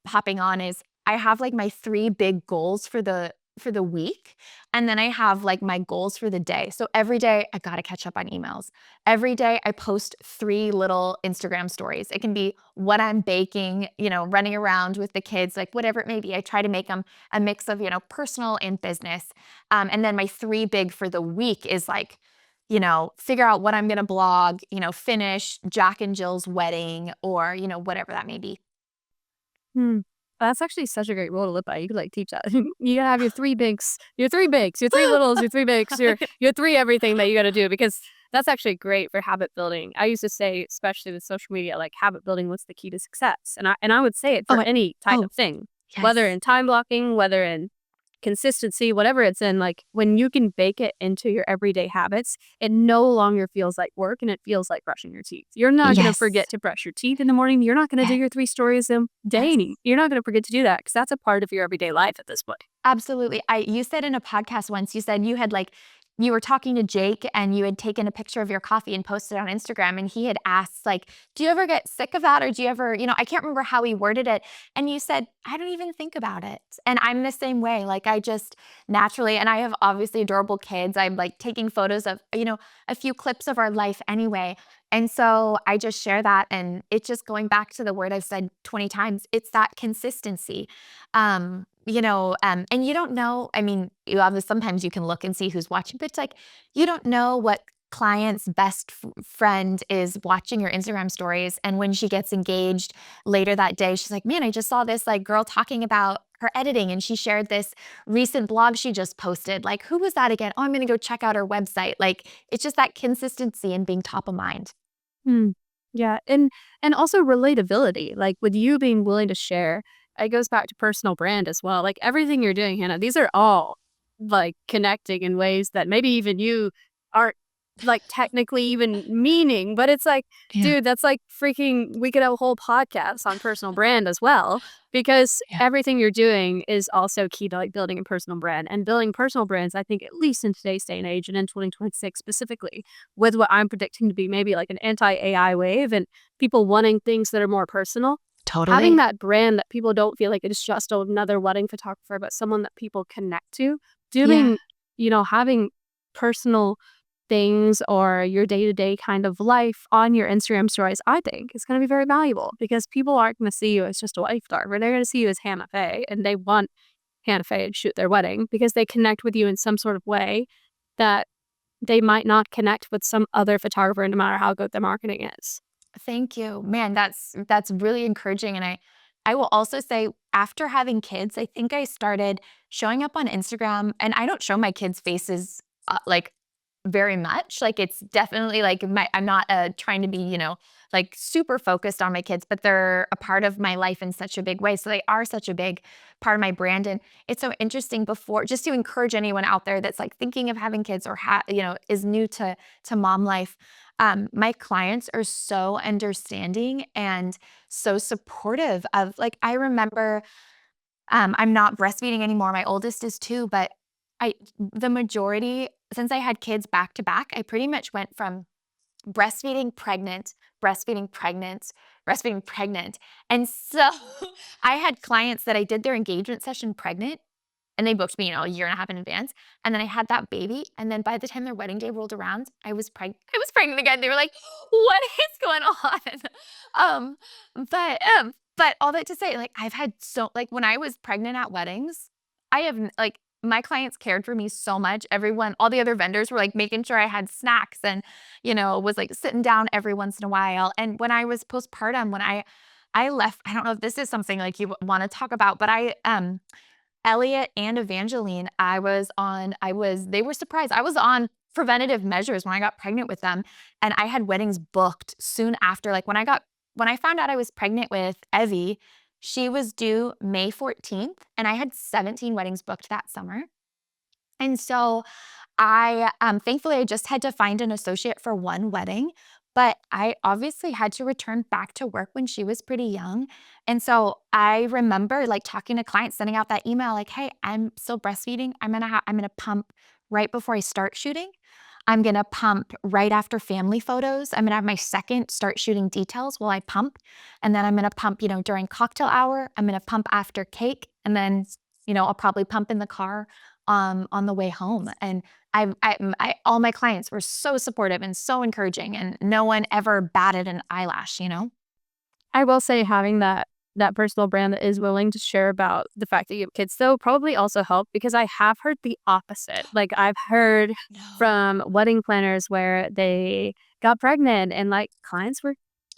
hopping on, is I have like my 3 big goals for the week. And then I have like my goals for the day. So every day I got to catch up on emails. Every day I post 3 little Instagram stories. It can be what I'm baking, running around with the kids, like whatever it may be. I try to make them a mix of, personal and business. And then my 3 big for the week is like figure out what I'm going to blog, finish Jack and Jill's wedding or, whatever that may be. Hmm. That's actually such a great rule to live by. You could, like, teach that. You gotta have your 3 littles, your 3 bigs, your 3 everything that you gotta do because that's actually great for habit building. I used to say, especially with social media, like, habit building was the key to success, and I would say it Oh, for any type oh, of thing, whether yes. in time blocking, whether in consistency, whatever it's in, like, when you can bake it into your everyday habits, it no longer feels like work and it feels like brushing your teeth. You're not gonna Yes. forget to brush your teeth in the morning. You're not gonna do Yes. your 3 stories a day. Yes. You're not gonna forget to do that because that's a part of your everyday life at this point. Absolutely. You said in a podcast once, you said you had you were talking to Jake and you had taken a picture of your coffee and posted it on Instagram and he had asked like, "Do you ever get sick of that or do you ever, I can't remember how he worded it." And you said, "I don't even think about it." And I'm the same way. Like I just naturally and I have obviously adorable kids. I'm like taking photos of, a few clips of our life anyway. And so I just share that and it's just going back to the word I've said 20 times. It's that consistency. And you don't know, I mean, sometimes you can look and see who's watching, but it's like, you don't know what client's best friend is watching your Instagram stories. And when she gets engaged later that day, she's like, man, I just saw this like girl talking about her editing and she shared this recent blog she just posted. Like, who was that again? Oh, I'm going to go check out her website. Like, it's just that consistency and being top of mind. Hmm. Yeah, and also relatability, like, with you being willing to share, it goes back to personal brand as well, like, everything you're doing, Hannah, these are all, like, connecting in ways that maybe even you aren't, like, technically even meaning, but it's like, Yeah. dude, that's like freaking we could have a whole podcast on personal brand as well, because Yeah. everything you're doing is also key to, like, building a personal brand, and building personal brands, I think, at least in today's day and age and in 2026 specifically, with what I'm predicting to be maybe like an anti-AI wave and people wanting things that are more personal. Having Totally. that brand that people don't feel like it's just another wedding photographer, but someone that people connect to, Yeah. doing, having personal things or your day-to-day kind of life on your Instagram stories, I think is going to be very valuable because people aren't going to see you as just a wife photographer. They're going to see you as Hannah Faye and they want Hannah Faye to shoot their wedding because they connect with you in some sort of way that they might not connect with some other photographer no matter how good their marketing is. Thank you. Man, that's really encouraging, and I will also say after having kids, I think I started showing up on Instagram, and I don't show my kids' faces, like, very much, like, it's definitely, like, I'm not, trying to be, like, super focused on my kids, but they're a part of my life in such a big way, so they are such a big part of my brand, and it's so interesting before just to encourage anyone out there that's, like, thinking of having kids or is new to mom life. My clients are so understanding and so supportive of like I remember I'm not breastfeeding anymore. My oldest is 2, but I the majority since I had kids back to back, I pretty much went from breastfeeding, pregnant, breastfeeding, pregnant, breastfeeding, pregnant. And so I had clients that I did their engagement session pregnant and they booked me, a year and a half in advance, and then I had that baby, and then by the time their wedding day rolled around, I was pregnant again. They were like, "What is going on?" Um, but all that to say, like, I've had so like, when I was pregnant at weddings, I have n like, my clients cared for me so much. Everyone all the other vendors were, like, making sure I had snacks and, was, like, sitting down every once in a while, and when I was postpartum, when I left I don't know if this is something, like, you wanna talk about, but Elliot and Evangeline, they were surprised. I was on preventative measures when I got pregnant with them, and I had weddings booked soon after. Like when I found out I was pregnant with Evie, she was due May 14th, and I had 17 weddings booked that summer. And so thankfully, I just had to find an associate for one wedding, but I obviously had to return back to work when she was pretty young. And so I remember like talking to clients, sending out that email like, "Hey, I'm still breastfeeding. I'm gonna pump right before I start shooting. I'm gonna pump right after family photos. I'm gonna have my second start shooting details while I pump, and then I'm gonna pump, during cocktail hour. I'm gonna pump after cake, and then, I'll probably pump in the car on the way home." And all my clients were so supportive and so encouraging, and no one ever batted an eyelash. I will say having that that personal brand that is willing to share about the fact that you have kids, though, probably also help because I have heard the opposite. Like, I've heard No. from wedding planners where they got pregnant and, like, clients were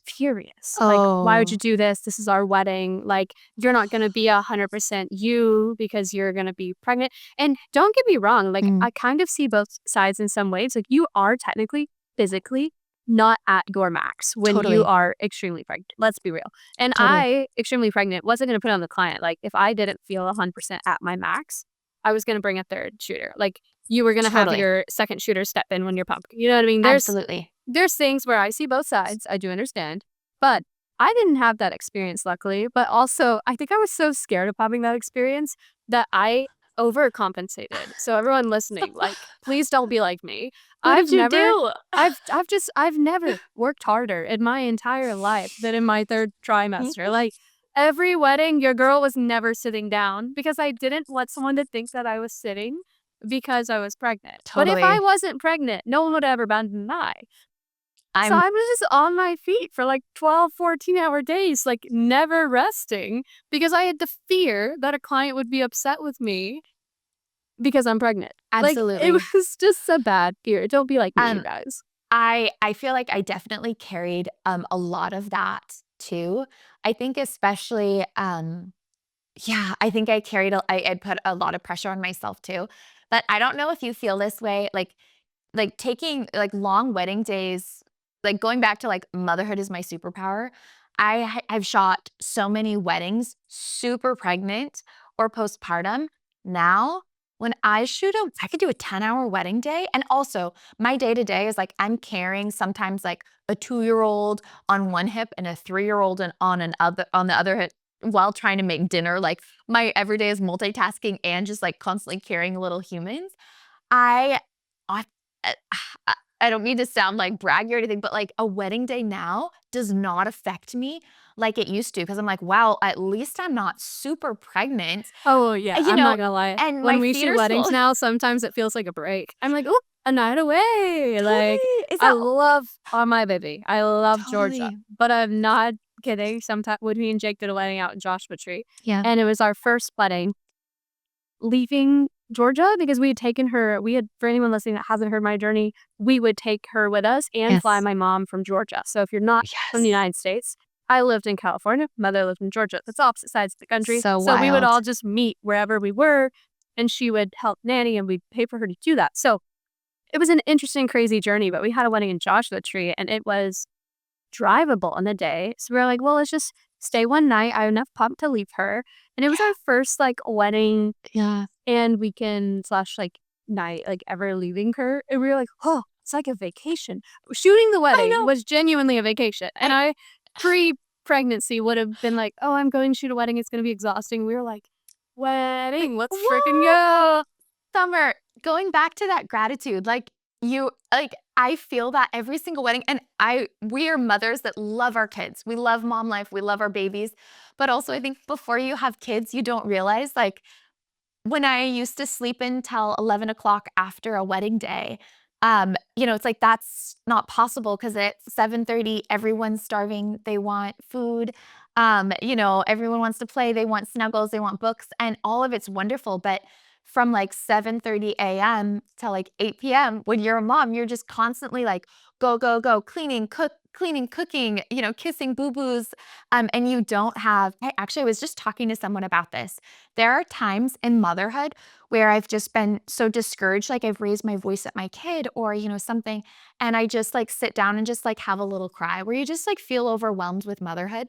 furious. Like, "Why would you Oh. do this? This is our wedding. Like, you're not gonna be 100% you because you're gonna be pregnant." And don't get me wrong, like, Mm, I kind of see both sides in some ways. Like, you are technically, physically not at your max when you totally, are extremely pregnant. Let's be real. And totally. I, extremely pregnant, wasn't gonna put it on the client. Like, if I didn't feel 100% at my max, I was gonna bring a 3rd shooter. Like, you were gonna have Totally. your 2nd shooter step in when you're pumping. You know what I mean? Absolutely. There's things where I see both sides, I do understand, but I didn't have that experience, luckily, but also, I think I was so scared of having that experience that I overcompensated. So everyone listening, like, please don't be like me. What I've did you never do? I've never worked harder in my entire life than in my 3rd trimester. Like, every wedding, your girl was never sitting down because I didn't want someone to think that I was sitting because I was pregnant. But if I Totally. wasn't pregnant, no one would ever bat an eye. So I'm I was just on my feet for like 12, 14-hour days, like never resting because I had the fear that a client would be upset with me because I'm pregnant. Like, it absolutely. was just a bad fear. Don't be like me, you Um, guys. I feel like I definitely carried, a lot of that too. I think especially, yeah, I think I carried I put a lot of pressure on myself too. But I don't know if you feel this way, like taking like long wedding days, like going back to like motherhood is my superpower. I've shot so many weddings super pregnant or postpartum. Now, when I could do a 10-hour wedding day. And also my day to day is like I'm carrying sometimes like a 2-year old on one hip and a 3-year-old and on the other hip while trying to make dinner. Like my everyday is multitasking and just like constantly carrying little humans. I I uh, I I don't mean to sound like braggy or anything, but, like, a wedding day now does not affect me like it used to because 'cause I'm like, "Wow, at least I'm not super pregnant," Oh, yeah, you I'm know, not gonna lie. and When my we feet shoot are weddings swollen. now, sometimes it feels like a break. I'm like, "Ooh, a night away." Like, Totally. Is I that love on my baby. I love Georgia, totally. but I'm not kidding. Sometimes when me and Jake did a wedding out in Joshua Tree, Yeah. and it was our first wedding leaving Georgia because we had for anyone listening that hasn't heard my journey, we would take her with us and fly Yes. my mom from Georgia. So if you're not from the Yes. United States, I lived in California, mother lived in Georgia. That's opposite sides of the country. So So we would wild. all just meet wherever we were, and she would help nanny, and we'd pay for her to do that. So it was an interesting, crazy journey, but we had a wedding in Joshua Tree, and it was drivable in the day. So we were like, well, let's just stay one night. I have enough pump to leave her. And it was our first like wedding Yeah. and weekend slash like night, like ever leaving her. And we were like, oh, it's like a vacation. Shooting the I wedding know. was genuinely a vacation. And I I pre pregnancy would have been like, oh, I'm going to shoot a wedding. It's going to be exhausting. We were like, like, wedding, let's freaking what? go. Summer, going back to that gratitude, I feel that every single wedding and we are mothers that love our kids. We love mom life, we love our babies. But also I think before you have kids, you don't realize like when I used to sleep until 11 o'clock after a wedding day, it's like that's not possible because at 7:30, everyone's starving. They want food. Everyone wants to play. They want snuggles. They want books, and all of it's wonderful. But from like 7:30 a.m. to like 8 p.m., when you're a mom, you're just constantly like go, go, go, cleaning, cooking, kissing boo-boos. And you don't have, I was just talking to someone about this. There are times in motherhood where I've just been so discouraged, like I've raised my voice at my kid or, something, and I just like sit down and just like have a little cry where you just like feel overwhelmed with motherhood.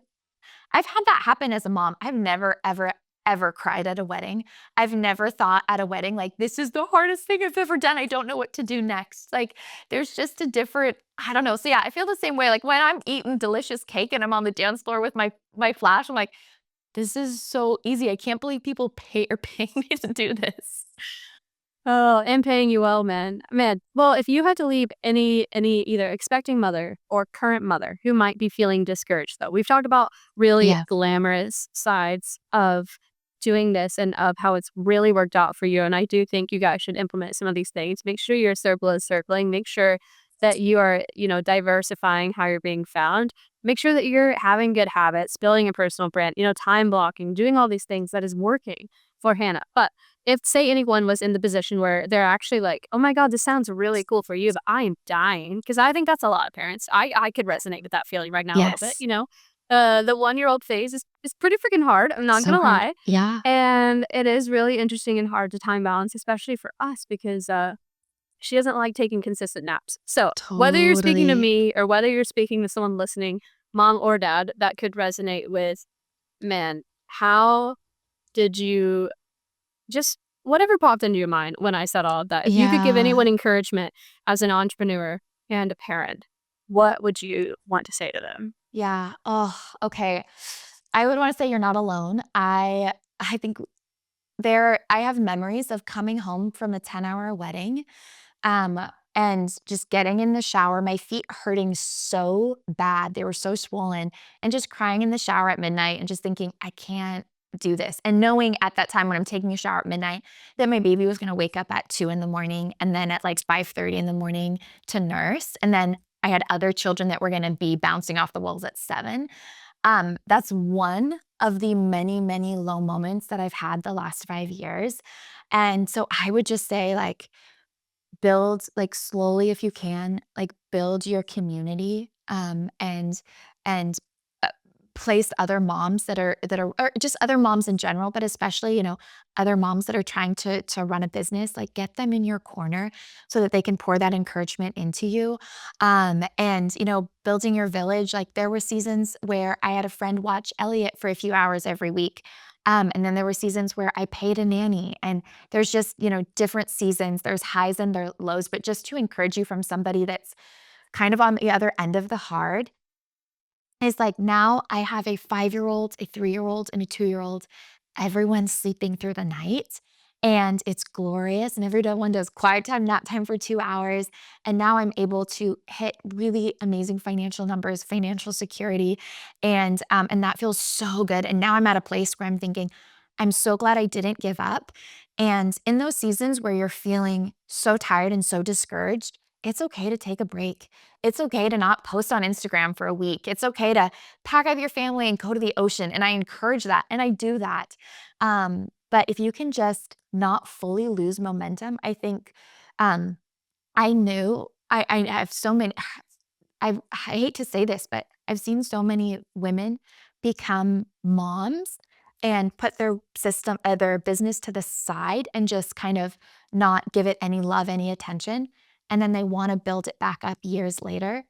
I've had that happen as a mom. I've never, ever, ever cried at a wedding. I've never thought at a wedding, like, this is the hardest thing I've ever done. I don't know what to do next. Like, there's just a different, I don't know. So yeah, I feel the same way. Like when I'm eating delicious cake and I'm on the dance floor with my flash, I'm like, this is so easy. I can't believe people are paying me to do this. Oh, and paying you well, man. Man, well, if you had to leave any either expecting mother or current mother who might be feeling discouraged, though, we've talked about really Yeah. glamorous sides of doing this and of how it's really worked out for you. And I do think you guys should implement some of these things. Make sure your circle is circling. Make sure that you are, diversifying how you're being found. Make sure that you're having good habits, building a personal brand, time blocking, doing all these things that is working for Hannah. But if, say, anyone was in the position where they're actually like, oh my God, this sounds really cool for you, but I am dying. Because I think that's a lot of parents. I could resonate with that feeling right now a little bit, Yes. The 1-year-old phase is pretty freaking hard. I'm not So gonna hard. lie. Yeah. And it is really interesting and hard to time balance, especially for us, because she doesn't like taking consistent naps. So, whether you're speaking to Totally. me or whether you're speaking to someone listening, mom or dad, that could resonate with, man, how did you just whatever popped into your mind when I said all of that? If you could give Yeah. anyone encouragement as an entrepreneur and a parent, what would you want to say to them? Yeah. Oh, okay. I would wanna say you're not alone. I think I have memories of coming home from a 10-hour wedding, um, and just getting in the shower, my feet hurting so bad, they were so swollen, and just crying in the shower at midnight and just thinking, "I can't do this," and knowing at that time when I'm taking a shower at midnight that my baby was gonna wake up at 2 in the morning and then at, like, 5:30 in the morning to nurse, and then I had other children that were gonna be bouncing off the walls at 7. That's one of the many, many low moments that I've had the last 5 years, and so I would just say, like, build, like, slowly if you can, like, build your community, and uh, place other moms that are or just other moms in general, but especially, other moms that are trying to run a business, like, get them in your corner so that they can pour that encouragement into you, and, building your village, like, there were seasons where I had a friend watch Elliot for a few hours every week, and then there were seasons where I paid a nanny, and there's just, different seasons. There's highs and there lows, but just to encourage you from somebody that's kind of on the other end of the hard is like now I have a 5-year-old, a 3-year-old, and a 2-year-old. Everyone's sleeping through the night and it's glorious. And everyone does quiet time, nap time for 2 hours. And now I'm able to hit really amazing financial numbers, financial security. And that feels so good. And now I'm at a place where I'm thinking, I'm so glad I didn't give up. And in those seasons where you're feeling so tired and so discouraged, it's okay to take a break. It's okay to not post on Instagram for a week. It's okay to pack up your family and go to the ocean. And I encourage that and I do that. But if you can just not fully lose momentum, I think um, I knew I have so many I hate to say this, but I've seen so many women become moms and put their business to the side and just kind of not give it any love, any attention. And then they want to build it back up years later,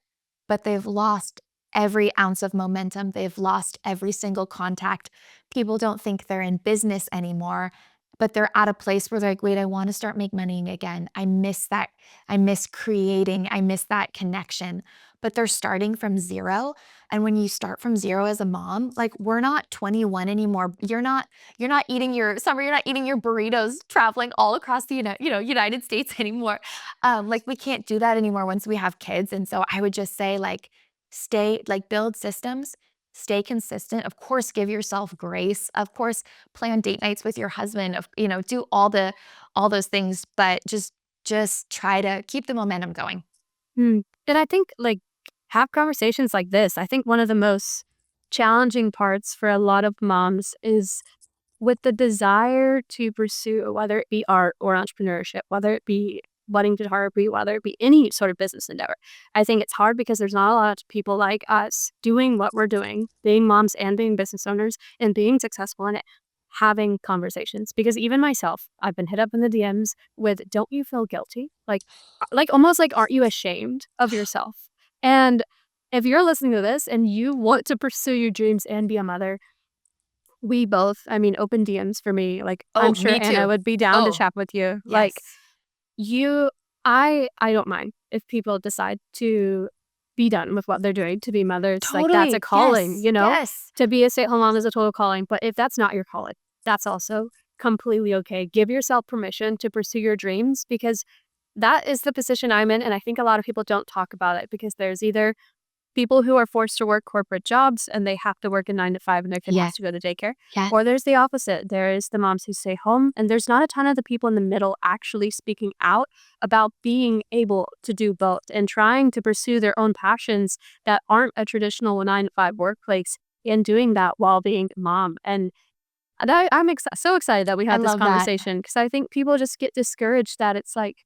but they've lost every ounce of momentum. They've lost every single contact. People don't think they're in business anymore, but they're at a place where they're like, wait, I want to start make money again. I miss that. I miss creating. I miss that connection, but they're starting from zero. And when you start from zero as a mom, like we're not 21 anymore. You're not eating you're not eating your burritos traveling all across the United States anymore. Like we can't do that anymore once we have kids. And so I would just say like stay like build systems, stay consistent. Of course, give yourself grace. Of course, plan date nights with your husband. Do all those things, but just try to keep the momentum going. And I think, like, have conversations like this. I think one of the most challenging parts for a lot of moms is with the desire to pursue, whether it be art or entrepreneurship, whether it be budding photography, whether it be any sort of business endeavor. I think it's hard because there's not a lot of people like us doing what we're doing, being moms and being business owners and being successful in it, having conversations. Because even myself, I've been hit up in the DMs with, don't you feel guilty? Like almost like, aren't you ashamed of yourself? And if you're listening to this and you want to pursue your dreams and be a mother, we both, I mean, open DMs for me, like, I'm Oh, sure me Anna too. would be down to Oh, chat with you. Like, yes. you I don't mind if people decide to be done with what they're doing, to be mothers, like, that's a Totally. calling, Yes. Yes. To be a stay-at-home mom is a total calling, but if that's not your calling, that's also completely okay. Give yourself permission to pursue your dreams because that is the position I'm in, and I think a lot of people don't talk about it because there's either people who are forced to work corporate jobs and they have to work a 9 to 5 and their kid has Yes. to go to daycare. Yes. Or there's the opposite. There's the moms who stay home, and there's not a ton of the people in the middle actually speaking out about being able to do both and trying to pursue their own passions that aren't a traditional 9 to 5 workplace and doing that while being a mom. And I'm so excited that we I had this love that. conversation because I think people just get discouraged that it's like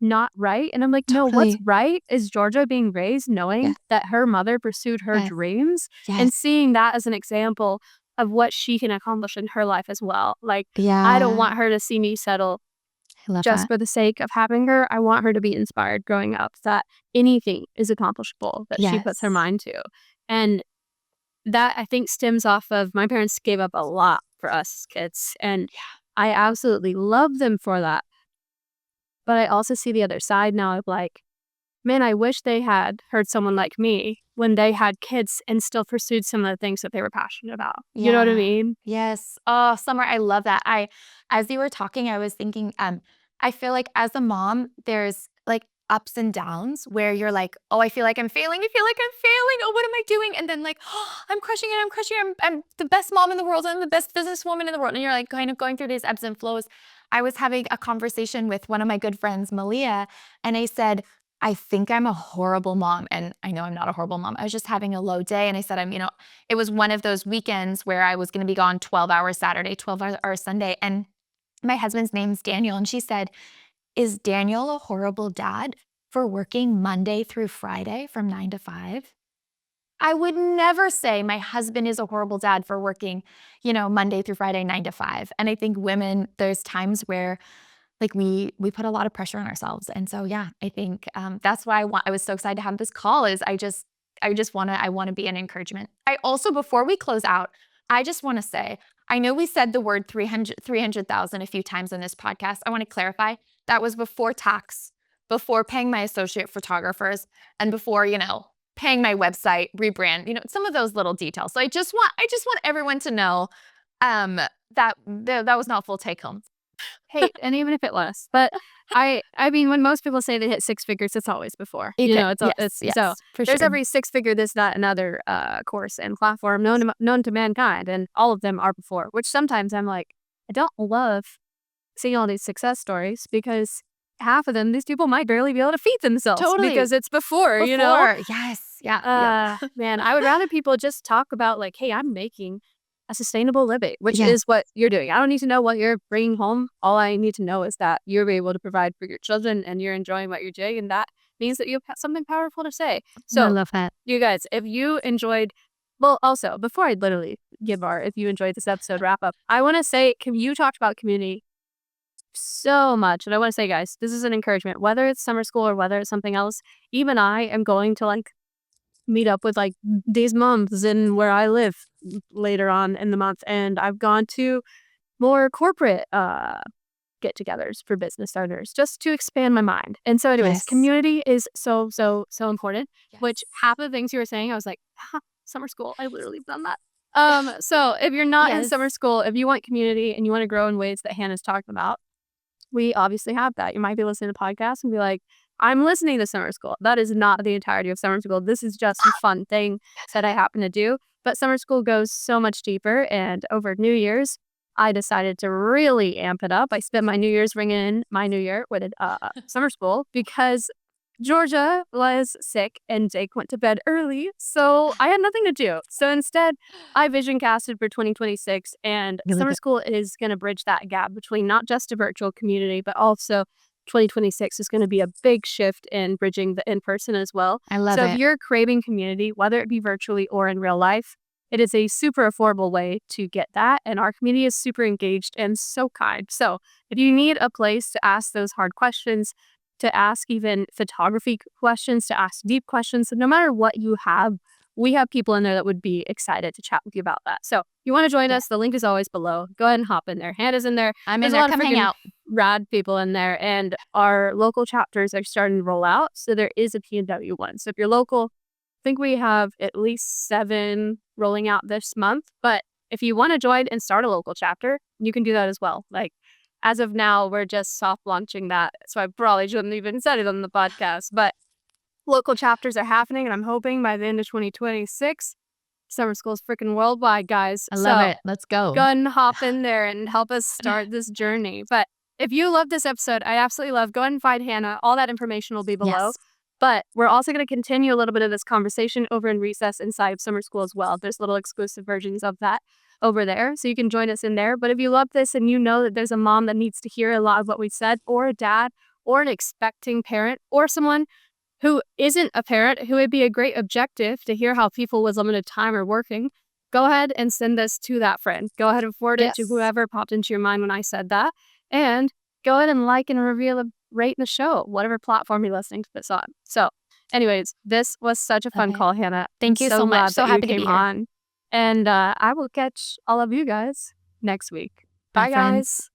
not right. And I'm like, no, what's Totally. right is Georgia being raised Yeah. knowing that her mother pursued her Yes. dreams Yes. and seeing that as an example of what she can accomplish in her life as well. Like, I don't Yeah. want her to see me settle I love just that. for the sake of having her. I want her to be inspired growing up that anything is accomplishable that she puts her Yes. mind to. And that I think stems off of my parents gave up a lot for us kids. And Yeah. I absolutely love them for that. But I also see the other side now of like, man, I wish they had heard someone like me when they had kids and still pursued some of the things that they were passionate about. You know what I Yeah. mean? Yes. Oh, Summer, I love that. As you were talking, I was thinking, I feel like as a mom, there's like ups and downs where you're like, oh, I feel like I'm failing. I feel like I'm failing. Oh, what am I doing? And then like, oh, I'm crushing it. I'm crushing it. I'm the best mom in the world. I'm the best businesswoman in the world. And you're like kind of going through these ebbs and flows. I was having a conversation with one of my good friends, Malia, and I said, I think I'm a horrible mom. And I know I'm not a horrible mom. I was just having a low day. And I said, it was one of those weekends where I was going to be gone 12 hours Saturday, 12 hours Sunday. And my husband's name's Daniel. And she said, is Daniel a horrible dad for working Monday through Friday from 9 to 5? I would never say my husband is a horrible dad for working, Monday through Friday, 9 to 5. And I think women, there's times where like we put a lot of pressure on ourselves. And so yeah, I think that's why I was so excited to have this call is I want to be an encouragement. I also, before we close out, I just want to say, I know we said the word 300,000 a few times in this podcast. I want to clarify that was before tax, before paying my associate photographers, and before, paying my website, rebrand, some of those little details. So I just want everyone to know that was not full take home. Hey, and even if it was, but I mean, when most people say they hit six figures, it's always before. You Okay. know, Yes. it's so Yes. For there's sure. every six figure this, that, and other course and platform known to mankind, and all of them are before. Which sometimes I'm like, I don't love seeing all these success stories because half of them, these people might barely be able to feed themselves Totally. because it's before. You know, Before. Yes. Yeah. Yep. man, I would rather people just talk about like, hey, I'm making a sustainable living, which Yeah. is what you're doing. I don't need to know what you're bringing home. All I need to know is that you're able to provide for your children and you're enjoying what you're doing. And that means that you have something powerful to say. I So, love that. you guys, if you enjoyed, well, also, before I literally give if you enjoyed this episode wrap up, I want to say, you talked about community so much. And I want to say, guys, this is an encouragement, whether it's summer school or whether it's something else. Even I am going to like meet up with like these moms in where I live later on in the month. And I've gone to more corporate get-togethers for business owners just to expand my mind. And so anyways, Yes. community is so important, which Yes. half of the things you were saying, I was like, summer school, I literally have done that. So if you're not in Yes. summer school, if you want community and you want to grow in ways that Hannah's talking about, we obviously have that. You might be listening to podcasts and be like, I'm listening to summer school. That is not the entirety of summer school. This is just a fun thing that I happen to do. But summer school goes so much deeper. And over New Year's, I decided to really amp it up. I spent my New Year's ringing in my New Year with summer school because Georgia was sick and Jake went to bed early. So I had nothing to do. So instead, I vision casted for 2026, and I love summer it. school is going to bridge that gap between not just a virtual community, but also 2026 is going to be a big shift in bridging the in-person as well. I love So if it. you're craving community, whether it be virtually or in real life, it is a super affordable way to get that. And our community is super engaged and so kind. So if you need a place to ask those hard questions, to ask even photography questions, to ask deep questions, no matter what you have, we have people in there that would be excited to chat with you about that. So if you want to join Yeah. us, the link is always below. Go ahead and hop in there. Hannah's in there. I'm in There's a there. lot of Come hang freaking out. rad people in there, and our local chapters are starting to roll out. So there is a PNW one. So if you're local, I think we have at least 7 rolling out this month. But if you want to join and start a local chapter, you can do that as well. Like as of now, we're just soft launching that. So I probably shouldn't even said it on the podcast. But Local chapters are happening, and I'm hoping by the end of 2026, summer school's freaking worldwide, guys. I love So it. Let's go. go ahead and hop in there and help us start this journey. But if you love this episode, I absolutely love, go ahead and find Hannah. All that information will be below. Yes. But we're also going to continue a little bit of this conversation over in recess inside of summer school as well. There's little exclusive versions of that over there. So you can join us in there. But if you love this and you know that there's a mom that needs to hear a lot of what we said, or a dad, or an expecting parent, or someone who isn't a parent, who would be a great objective to hear how people with limited time are working, go ahead and send this to that friend. Go ahead and forward it to Yes. whoever popped into your mind when I said that. And go ahead and like and rate the show, whatever platform you're listening to this on. So anyways, this was such a fun Okay. call, Hannah. Thank I'm you so so much. glad So that you happy to be came here. on. And I will catch all of you guys next week. Bye, Bye, friends. guys.